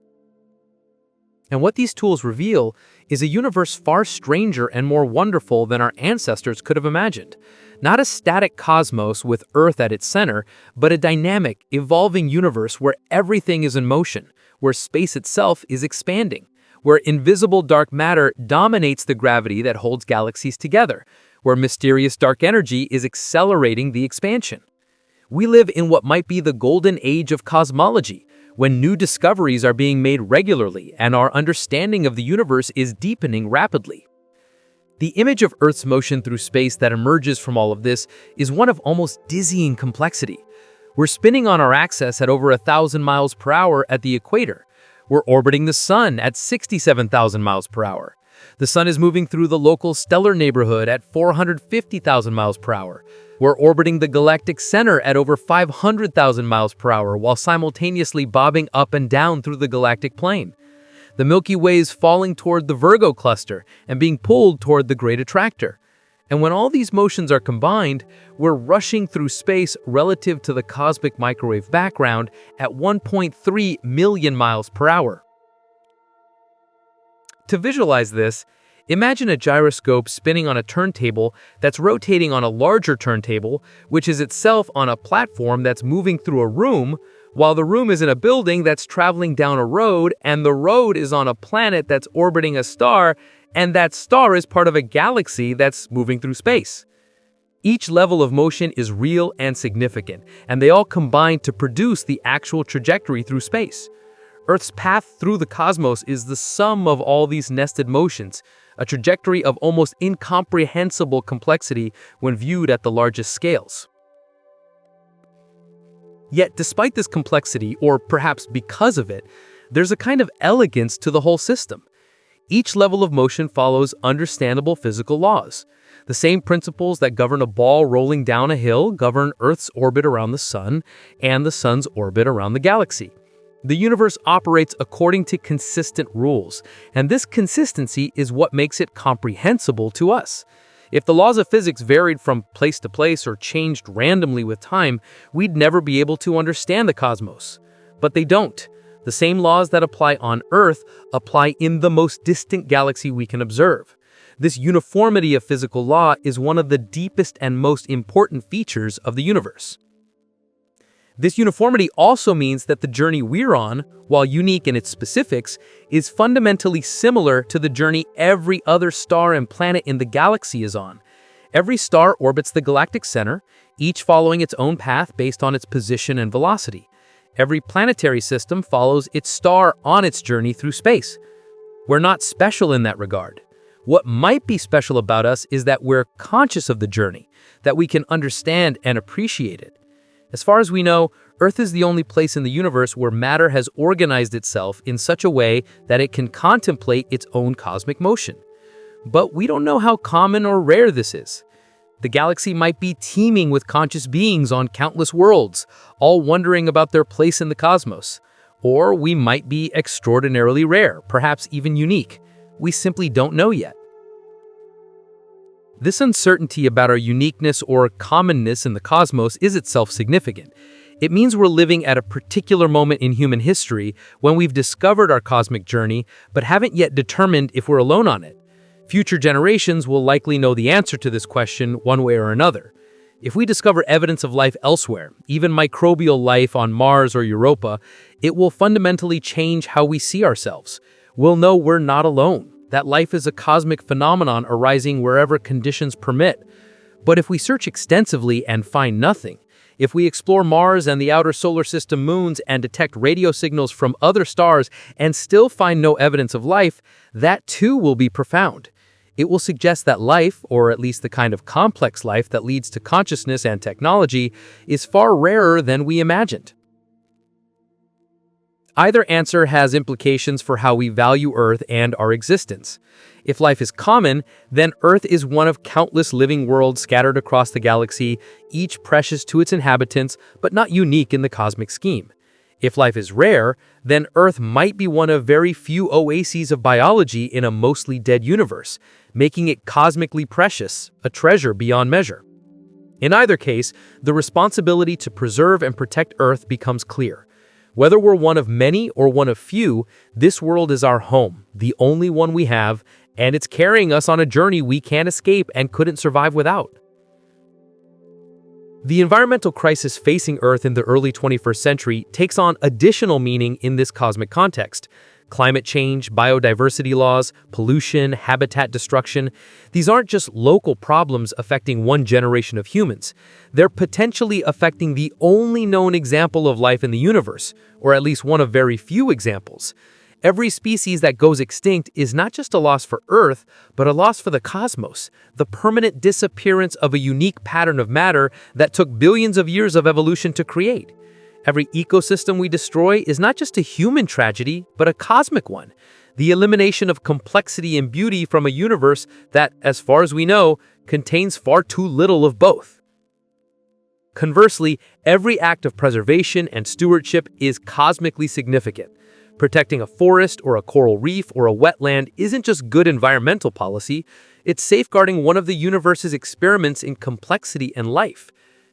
And what these tools reveal is a universe far stranger and more wonderful than our ancestors could have imagined. Not a static cosmos with Earth at its center, but a dynamic, evolving universe where everything is in motion, where space itself is expanding, where invisible dark matter dominates the gravity that holds galaxies together, where mysterious dark energy is accelerating the expansion. We live in what might be the golden age of cosmology, when new discoveries are being made regularly and our understanding of the universe is deepening rapidly. The image of Earth's motion through space that emerges from all of this is one of almost dizzying complexity. We're spinning on our axis at over 1,000 miles per hour at the equator. We're orbiting the sun at 67,000 miles per hour. The sun is moving through the local stellar neighborhood at 450,000 miles per hour. We're orbiting the galactic center at over 500,000 miles per hour while simultaneously bobbing up and down through the galactic plane. The Milky Way is falling toward the Virgo Cluster and being pulled toward the Great Attractor. And when all these motions are combined, we're rushing through space relative to the cosmic microwave background at 1.3 million miles per hour. To visualize this, Imagine a gyroscope spinning on a turntable that's rotating on a larger turntable, which is itself on a platform that's moving through a room, while the room is in a building that's traveling down a road, and the road is on a planet that's orbiting a star, and that star is part of a galaxy that's moving through space. Each level of motion is real and significant, and they all combine to produce the actual trajectory through space. Earth's path through the cosmos is the sum of all these nested motions, a trajectory of almost incomprehensible complexity when viewed at the largest scales. Yet, despite this complexity, or perhaps because of it, there's a kind of elegance to the whole system. Each level of motion follows understandable physical laws. The same principles that govern a ball rolling down a hill govern Earth's orbit around the sun and the sun's orbit around the galaxy. The universe operates according to consistent rules, and this consistency is what makes it comprehensible to us. If the laws of physics varied from place to place or changed randomly with time, we'd never be able to understand the cosmos. But they don't. The same laws that apply on Earth apply in the most distant galaxy we can observe. This uniformity of physical law is one of the deepest and most important features of the universe. This uniformity also means that the journey we're on, while unique in its specifics, is fundamentally similar to the journey every other star and planet in the galaxy is on. Every star orbits the galactic center, each following its own path based on its position and velocity. Every planetary system follows its star on its journey through space. We're not special in that regard. What might be special about us is that we're conscious of the journey, that we can understand and appreciate it. As far as we know, Earth is the only place in the universe where matter has organized itself in such a way that it can contemplate its own cosmic motion. But we don't know how common or rare this is. The galaxy might be teeming with conscious beings on countless worlds, all wondering about their place in the cosmos. Or we might be extraordinarily rare, perhaps even unique. We simply don't know yet. This uncertainty about our uniqueness or commonness in the cosmos is itself significant. It means we're living at a particular moment in human history when we've discovered our cosmic journey, but haven't yet determined if we're alone on it. Future generations will likely know the answer to this question one way or another. If we discover evidence of life elsewhere, even microbial life on Mars or Europa, it will fundamentally change how we see ourselves. We'll know we're not alone, that life is a cosmic phenomenon arising wherever conditions permit. But if we search extensively and find nothing, if we explore Mars and the outer solar system moons and detect radio signals from other stars and still find no evidence of life, that too will be profound. It will suggest that life, or at least the kind of complex life that leads to consciousness and technology, is far rarer than we imagined. Either answer has implications for how we value Earth and our existence. If life is common, then Earth is one of countless living worlds scattered across the galaxy, each precious to its inhabitants, but not unique in the cosmic scheme. If life is rare, then Earth might be one of very few oases of biology in a mostly dead universe, making it cosmically precious, a treasure beyond measure. In either case, the responsibility to preserve and protect Earth becomes clear. Whether we're one of many or one of few, this world is our home, the only one we have, and it's carrying us on a journey we can't escape and couldn't survive without. The environmental crisis facing Earth in the early 21st century takes on additional meaning in this cosmic context. Climate change, biodiversity loss, pollution, habitat destruction, these aren't just local problems affecting one generation of humans. They're potentially affecting the only known example of life in the universe, or at least one of very few examples. Every species that goes extinct is not just a loss for Earth, but a loss for the cosmos, the permanent disappearance of a unique pattern of matter that took billions of years of evolution to create. Every ecosystem we destroy is not just a human tragedy, but a cosmic one. The elimination of complexity and beauty from a universe that, as far as we know, contains far too little of both. Conversely, every act of preservation and stewardship is cosmically significant. Protecting a forest or a coral reef or a wetland isn't just good environmental policy, it's safeguarding one of the universe's experiments in complexity and life.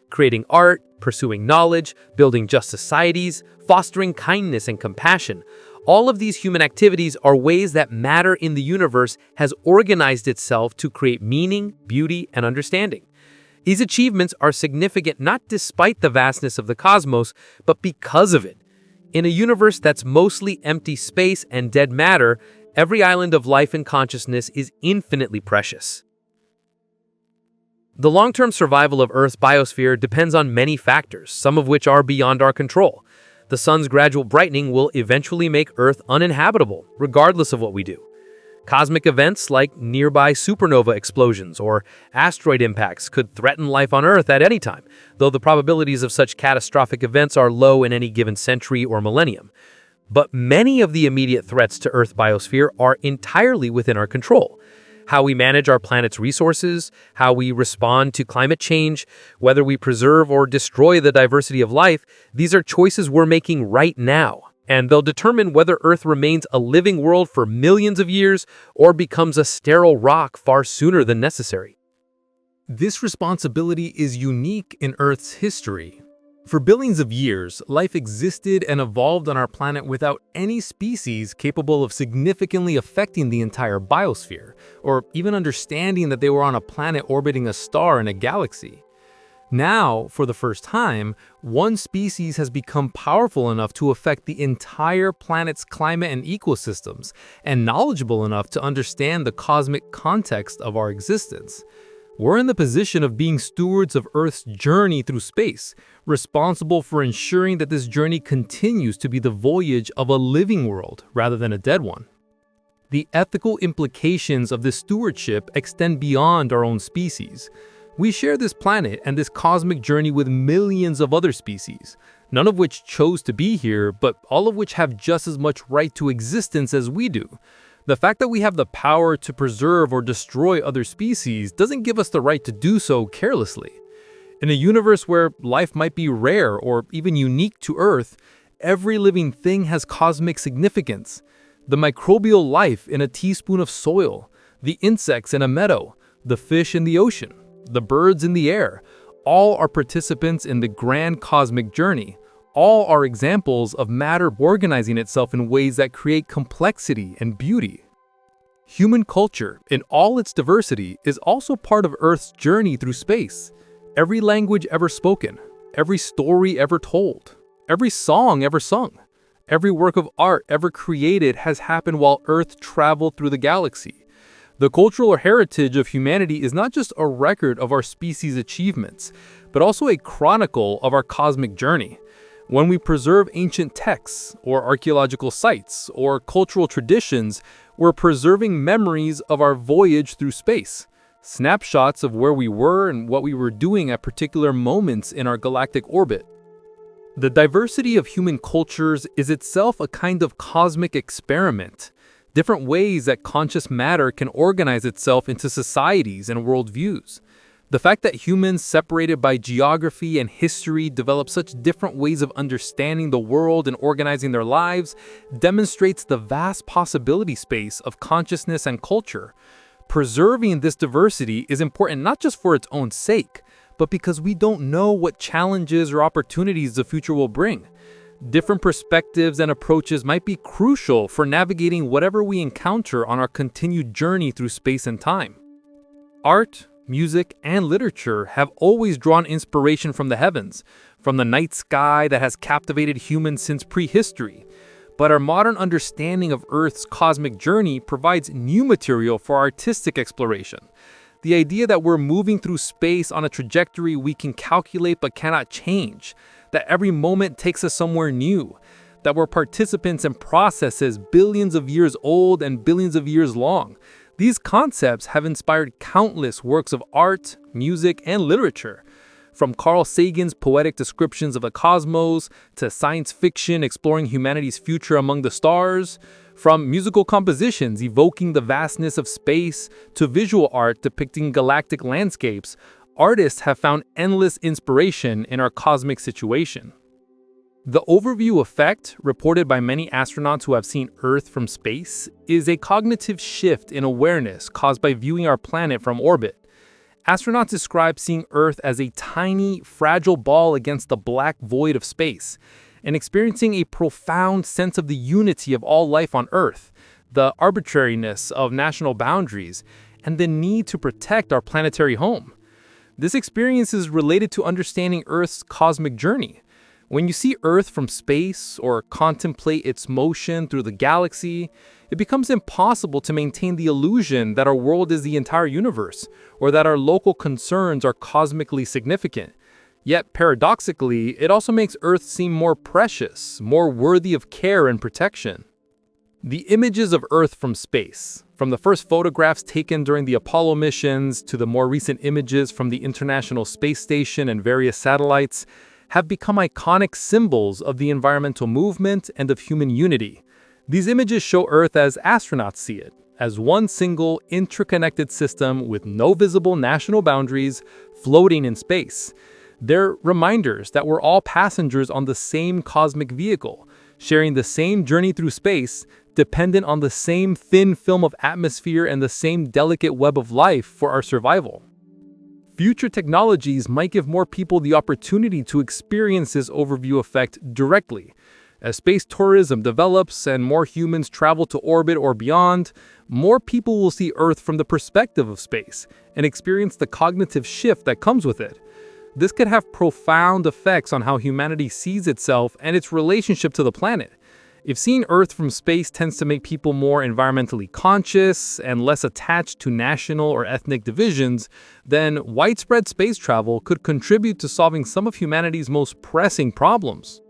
Creating art, pursuing knowledge, building just societies, fostering kindness and compassion. All of these human activities are ways that matter in the universe has organized itself to create meaning, beauty, and understanding. These achievements are significant not despite the vastness of the cosmos, but because of it. In a universe that's mostly empty space and dead matter, every island of life and consciousness is infinitely precious. The long-term survival of Earth's biosphere depends on many factors, some of which are beyond our control. The sun's gradual brightening will eventually make Earth uninhabitable, regardless of what we do. Cosmic events like nearby supernova explosions or asteroid impacts could threaten life on Earth at any time, though the probabilities of such catastrophic events are low in any given century or millennium. But many of the immediate threats to Earth's biosphere are entirely within our control. How we manage our planet's resources, how we respond to climate change, whether we preserve or destroy the diversity of life, these are choices we're making right now. And they'll determine whether Earth remains a living world for millions of years or becomes a sterile rock far sooner than necessary. This responsibility is unique in Earth's history. For billions of years, life existed and evolved on our planet without any species capable of significantly affecting the entire biosphere, or even understanding that they were on a planet orbiting a star in a galaxy. Now, for the first time, one species has become powerful enough to affect the entire planet's climate and ecosystems, and knowledgeable enough to understand the cosmic context of our existence. We're in the position of being stewards of Earth's journey through space, responsible for ensuring that this journey continues to be the voyage of a living world rather than a dead one. The ethical implications of this stewardship extend beyond our own species. We share this planet and this cosmic journey with millions of other species, none of which chose to be here, but all of which have just as much right to existence as we do. The fact that we have the power to preserve or destroy other species doesn't give us the right to do so carelessly. In a universe where life might be rare or even unique to Earth, every living thing has cosmic significance. The microbial life in a teaspoon of soil, the insects in a meadow, the fish in the ocean, the birds in the air, all are participants in the grand cosmic journey. All are examples of matter organizing itself in ways that create complexity and beauty. Human culture, in all its diversity, is also part of Earth's journey through space. Every language ever spoken, every story ever told, every song ever sung, every work of art ever created has happened while Earth traveled through the galaxy. The cultural heritage of humanity is not just a record of our species' achievements, but also a chronicle of our cosmic journey. When we preserve ancient texts, or archaeological sites, or cultural traditions, we're preserving memories of our voyage through space, snapshots of where we were and what we were doing at particular moments in our galactic orbit. The diversity of human cultures is itself a kind of cosmic experiment. Different ways that conscious matter can organize itself into societies and worldviews. The fact that humans separated by geography and history develop such different ways of understanding the world and organizing their lives demonstrates the vast possibility space of consciousness and culture. Preserving this diversity is important not just for its own sake, but because we don't know what challenges or opportunities the future will bring. Different perspectives and approaches might be crucial for navigating whatever we encounter on our continued journey through space and time. Art, music, and literature have always drawn inspiration from the heavens, from the night sky that has captivated humans since prehistory. But our modern understanding of Earth's cosmic journey provides new material for artistic exploration. The idea that we're moving through space on a trajectory we can calculate but cannot change, that every moment takes us somewhere new, that we're participants in processes billions of years old and billions of years long. These concepts have inspired countless works of art, music, and literature. From Carl Sagan's poetic descriptions of the cosmos to science fiction exploring humanity's future among the stars, from musical compositions evoking the vastness of space to visual art depicting galactic landscapes, artists have found endless inspiration in our cosmic situation. The overview effect, reported by many astronauts who have seen Earth from space, is a cognitive shift in awareness caused by viewing our planet from orbit. Astronauts describe seeing Earth as a tiny, fragile ball against the black void of space. and experiencing a profound sense of the unity of all life on Earth, the arbitrariness of national boundaries, and the need to protect our planetary home. This experience is related to understanding Earth's cosmic journey. When you see Earth from space or contemplate its motion through the galaxy, it becomes impossible to maintain the illusion that our world is the entire universe, or that our local concerns are cosmically significant. Yet, paradoxically, it also makes Earth seem more precious, more worthy of care and protection. The images of Earth from space, from the first photographs taken during the Apollo missions to the more recent images from the International Space Station and various satellites, have become iconic symbols of the environmental movement and of human unity. These images show Earth as astronauts see it, as one single, interconnected system with no visible national boundaries floating in space. They're reminders that we're all passengers on the same cosmic vehicle, sharing the same journey through space, dependent on the same thin film of atmosphere and the same delicate web of life for our survival. Future technologies might give more people the opportunity to experience this overview effect directly. As space tourism develops and more humans travel to orbit or beyond, more people will see Earth from the perspective of space and experience the cognitive shift that comes with it. This could have profound effects on how humanity sees itself and its relationship to the planet. If seeing Earth from space tends to make people more environmentally conscious and less attached to national or ethnic divisions, then widespread space travel could contribute to solving some of humanity's most pressing problems.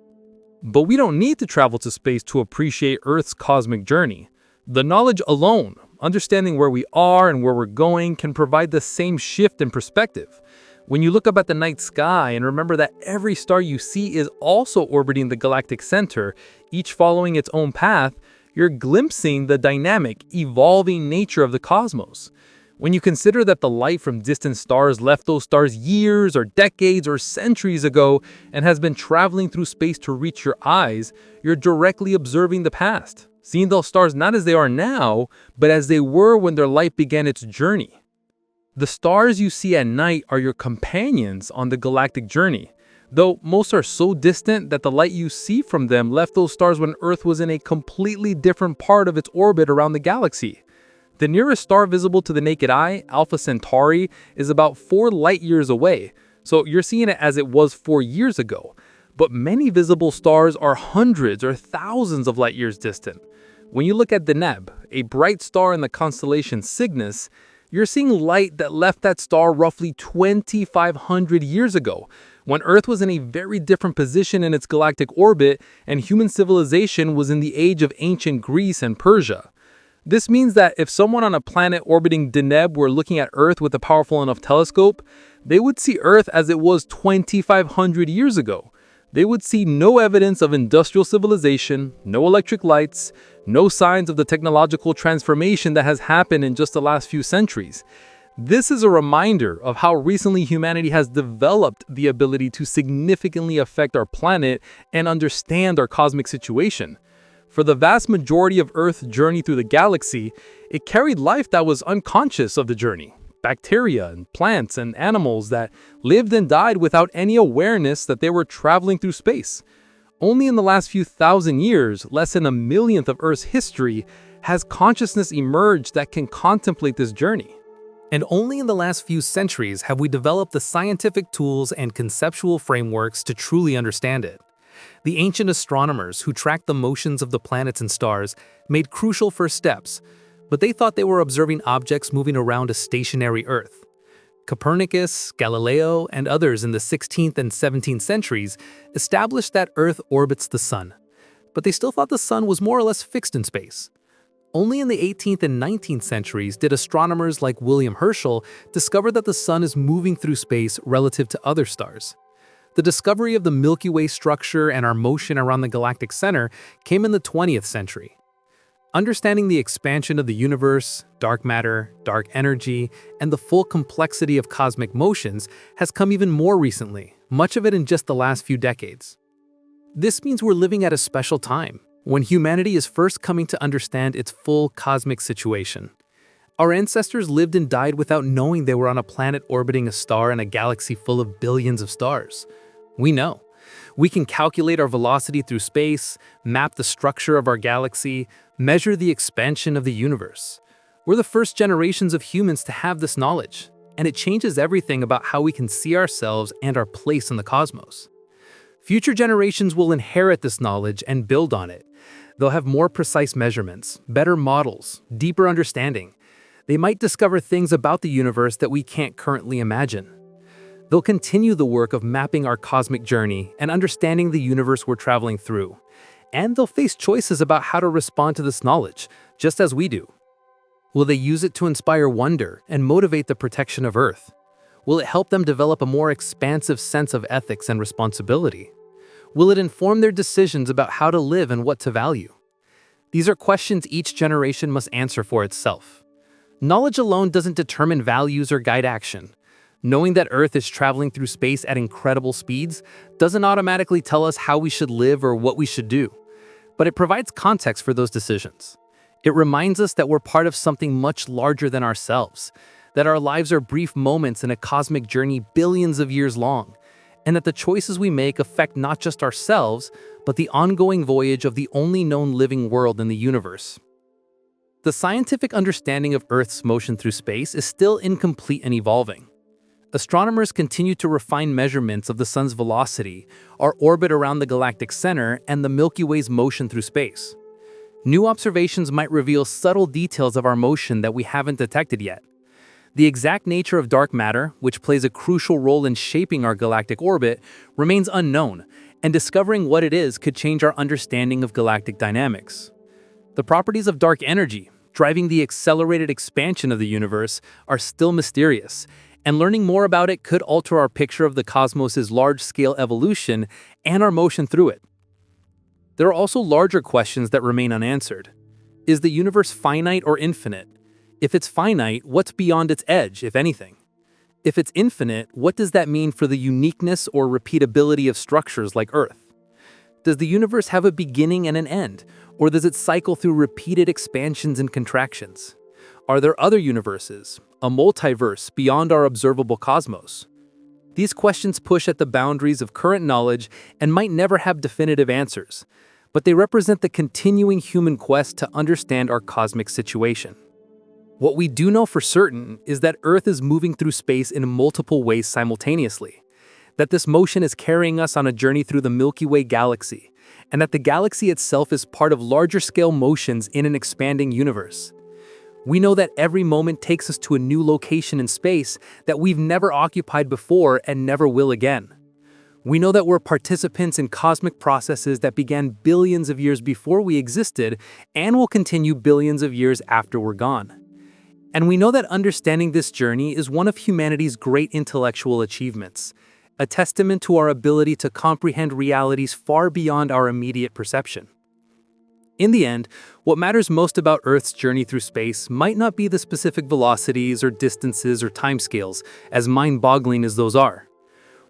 But we don't need to travel to space to appreciate Earth's cosmic journey. The knowledge alone, understanding where we are and where we're going, can provide the same shift in perspective. When you look up at the night sky and remember that every star you see is also orbiting the galactic center, each following its own path, you're glimpsing the dynamic, evolving nature of the cosmos. When you consider that the light from distant stars left those stars years or decades or centuries ago and has been traveling through space to reach your eyes, you're directly observing the past, seeing those stars not as they are now, but as they were when their light began its journey. The stars you see at night are your companions on the galactic journey, though most are so distant that the light you see from them left those stars when Earth was in a completely different part of its orbit around the galaxy. The nearest star visible to the naked eye, Alpha Centauri, is about 4 light-years away, so you're seeing it as it was 4 years ago. But many visible stars are hundreds or thousands of light-years distant. When you look at Deneb, a bright star in the constellation Cygnus, you're seeing light that left that star roughly 2,500 years ago, when Earth was in a very different position in its galactic orbit and human civilization was in the age of ancient Greece and Persia. This means that if someone on a planet orbiting Deneb were looking at Earth with a powerful enough telescope, they would see Earth as it was 2,500 years ago. They would see no evidence of industrial civilization, no electric lights, no signs of the technological transformation that has happened in just the last few centuries. This is a reminder of how recently humanity has developed the ability to significantly affect our planet and understand our cosmic situation. For the vast majority of Earth's journey through the galaxy, it carried life that was unconscious of the journey. Bacteria and plants and animals that lived and died without any awareness that they were traveling through space. Only in the last few thousand years, less than a millionth of Earth's history, has consciousness emerged that can contemplate this journey. And only in the last few centuries have we developed the scientific tools and conceptual frameworks to truly understand it. The ancient astronomers who tracked the motions of the planets and stars made crucial first steps, but they thought they were observing objects moving around a stationary Earth. Copernicus, Galileo, and others in the 16th and 17th centuries established that Earth orbits the Sun, but they still thought the Sun was more or less fixed in space. Only in the 18th and 19th centuries did astronomers like William Herschel discover that the Sun is moving through space relative to other stars. The discovery of the Milky Way structure and our motion around the galactic center came in the 20th century. Understanding the expansion of the universe, dark matter, dark energy, and the full complexity of cosmic motions has come even more recently, much of it in just the last few decades. This means we're living at a special time, when humanity is first coming to understand its full cosmic situation. Our ancestors lived and died without knowing they were on a planet orbiting a star in a galaxy full of billions of stars. We know, We can calculate our velocity through space, map the structure of our galaxy, measure the expansion of the universe. We're the first generations of humans to have this knowledge, and it changes everything about how we can see ourselves and our place in the cosmos. Future generations will inherit this knowledge and build on it. They'll have more precise measurements, better models, deeper understanding. They might discover things about the universe that we can't currently imagine. They'll continue the work of mapping our cosmic journey and understanding the universe we're traveling through. And they'll face choices about how to respond to this knowledge, just as we do. Will they use it to inspire wonder and motivate the protection of Earth? Will it help them develop a more expansive sense of ethics and responsibility? Will it inform their decisions about how to live and what to value? These are questions each generation must answer for itself. Knowledge alone doesn't determine values or guide action. Knowing that Earth is traveling through space at incredible speeds doesn't automatically tell us how we should live or what we should do, but it provides context for those decisions. It reminds us that we're part of something much larger than ourselves, that our lives are brief moments in a cosmic journey billions of years long, and that the choices we make affect not just ourselves, but the ongoing voyage of the only known living world in the universe. The scientific understanding of Earth's motion through space is still incomplete and evolving. Astronomers continue to refine measurements of the sun's velocity, our orbit around the galactic center, and the Milky Way's motion through space. New observations might reveal subtle details of our motion that we haven't detected yet. The exact nature of dark matter, which plays a crucial role in shaping our galactic orbit, remains unknown, and discovering what it is could change our understanding of galactic dynamics. The properties of dark energy, driving the accelerated expansion of the universe, are still mysterious, and learning more about it could alter our picture of the cosmos' large-scale evolution and our motion through it. There are also larger questions that remain unanswered. Is the universe finite or infinite? If it's finite, what's beyond its edge, if anything? If it's infinite, what does that mean for the uniqueness or repeatability of structures like Earth? Does the universe have a beginning and an end, or does it cycle through repeated expansions and contractions? Are there other universes, a multiverse beyond our observable cosmos? These questions push at the boundaries of current knowledge and might never have definitive answers, but they represent the continuing human quest to understand our cosmic situation. What we do know for certain is that Earth is moving through space in multiple ways simultaneously, that this motion is carrying us on a journey through the Milky Way galaxy, and that the galaxy itself is part of larger-scale motions in an expanding universe. We know that every moment takes us to a new location in space that we've never occupied before and never will again. We know that we're participants in cosmic processes that began billions of years before we existed and will continue billions of years after we're gone. And we know that understanding this journey is one of humanity's great intellectual achievements, a testament to our ability to comprehend realities far beyond our immediate perception. In the end, what matters most about Earth's journey through space might not be the specific velocities or distances or timescales, as mind-boggling as those are.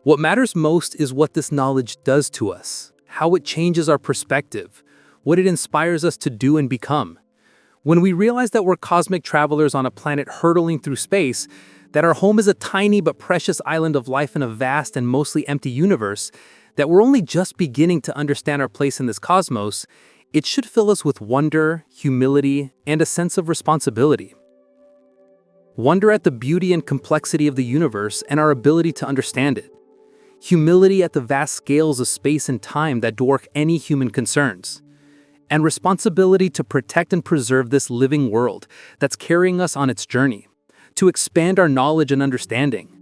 What matters most is what this knowledge does to us, how it changes our perspective, what it inspires us to do and become. When we realize that we're cosmic travelers on a planet hurtling through space, that our home is a tiny but precious island of life in a vast and mostly empty universe, that we're only just beginning to understand our place in this cosmos, it should fill us with wonder, humility, and a sense of responsibility. Wonder at the beauty and complexity of the universe and our ability to understand it. Humility at the vast scales of space and time that dwarf any human concerns. And responsibility to protect and preserve this living world that's carrying us on its journey, to expand our knowledge and understanding,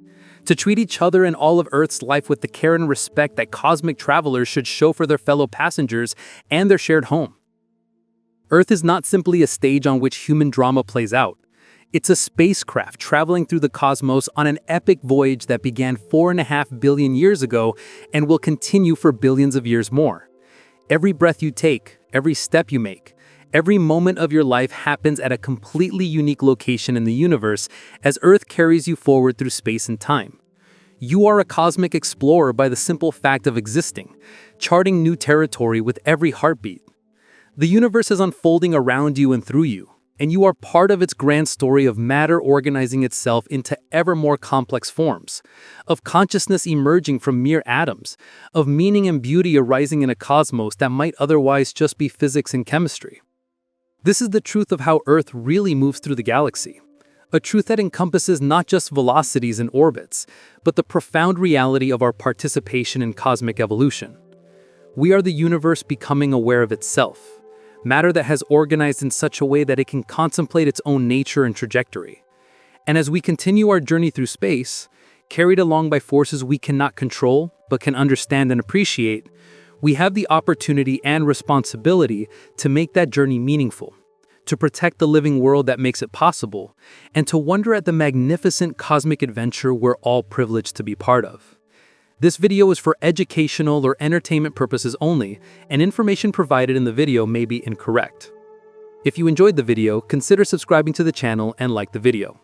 to treat each other and all of Earth's life with the care and respect that cosmic travelers should show for their fellow passengers and their shared home. Earth is not simply a stage on which human drama plays out. It's a spacecraft traveling through the cosmos on an epic voyage that began 4.5 billion years ago and will continue for billions of years more. Every breath you take, every step you make, every moment of your life happens at a completely unique location in the universe as Earth carries you forward through space and time. You are a cosmic explorer by the simple fact of existing, charting new territory with every heartbeat. The universe is unfolding around you and through you, and you are part of its grand story of matter organizing itself into ever more complex forms, of consciousness emerging from mere atoms, of meaning and beauty arising in a cosmos that might otherwise just be physics and chemistry. This is the truth of how Earth really moves through the galaxy. A truth that encompasses not just velocities and orbits, but the profound reality of our participation in cosmic evolution. We are the universe becoming aware of itself, matter that has organized in such a way that it can contemplate its own nature and trajectory. And as we continue our journey through space, carried along by forces we cannot control but can understand and appreciate, we have the opportunity and responsibility to make that journey meaningful, to protect the living world that makes it possible, and to wonder at the magnificent cosmic adventure we're all privileged to be part of. This video is for educational or entertainment purposes only, and information provided in the video may be incorrect. If you enjoyed the video, consider subscribing to the channel and like the video.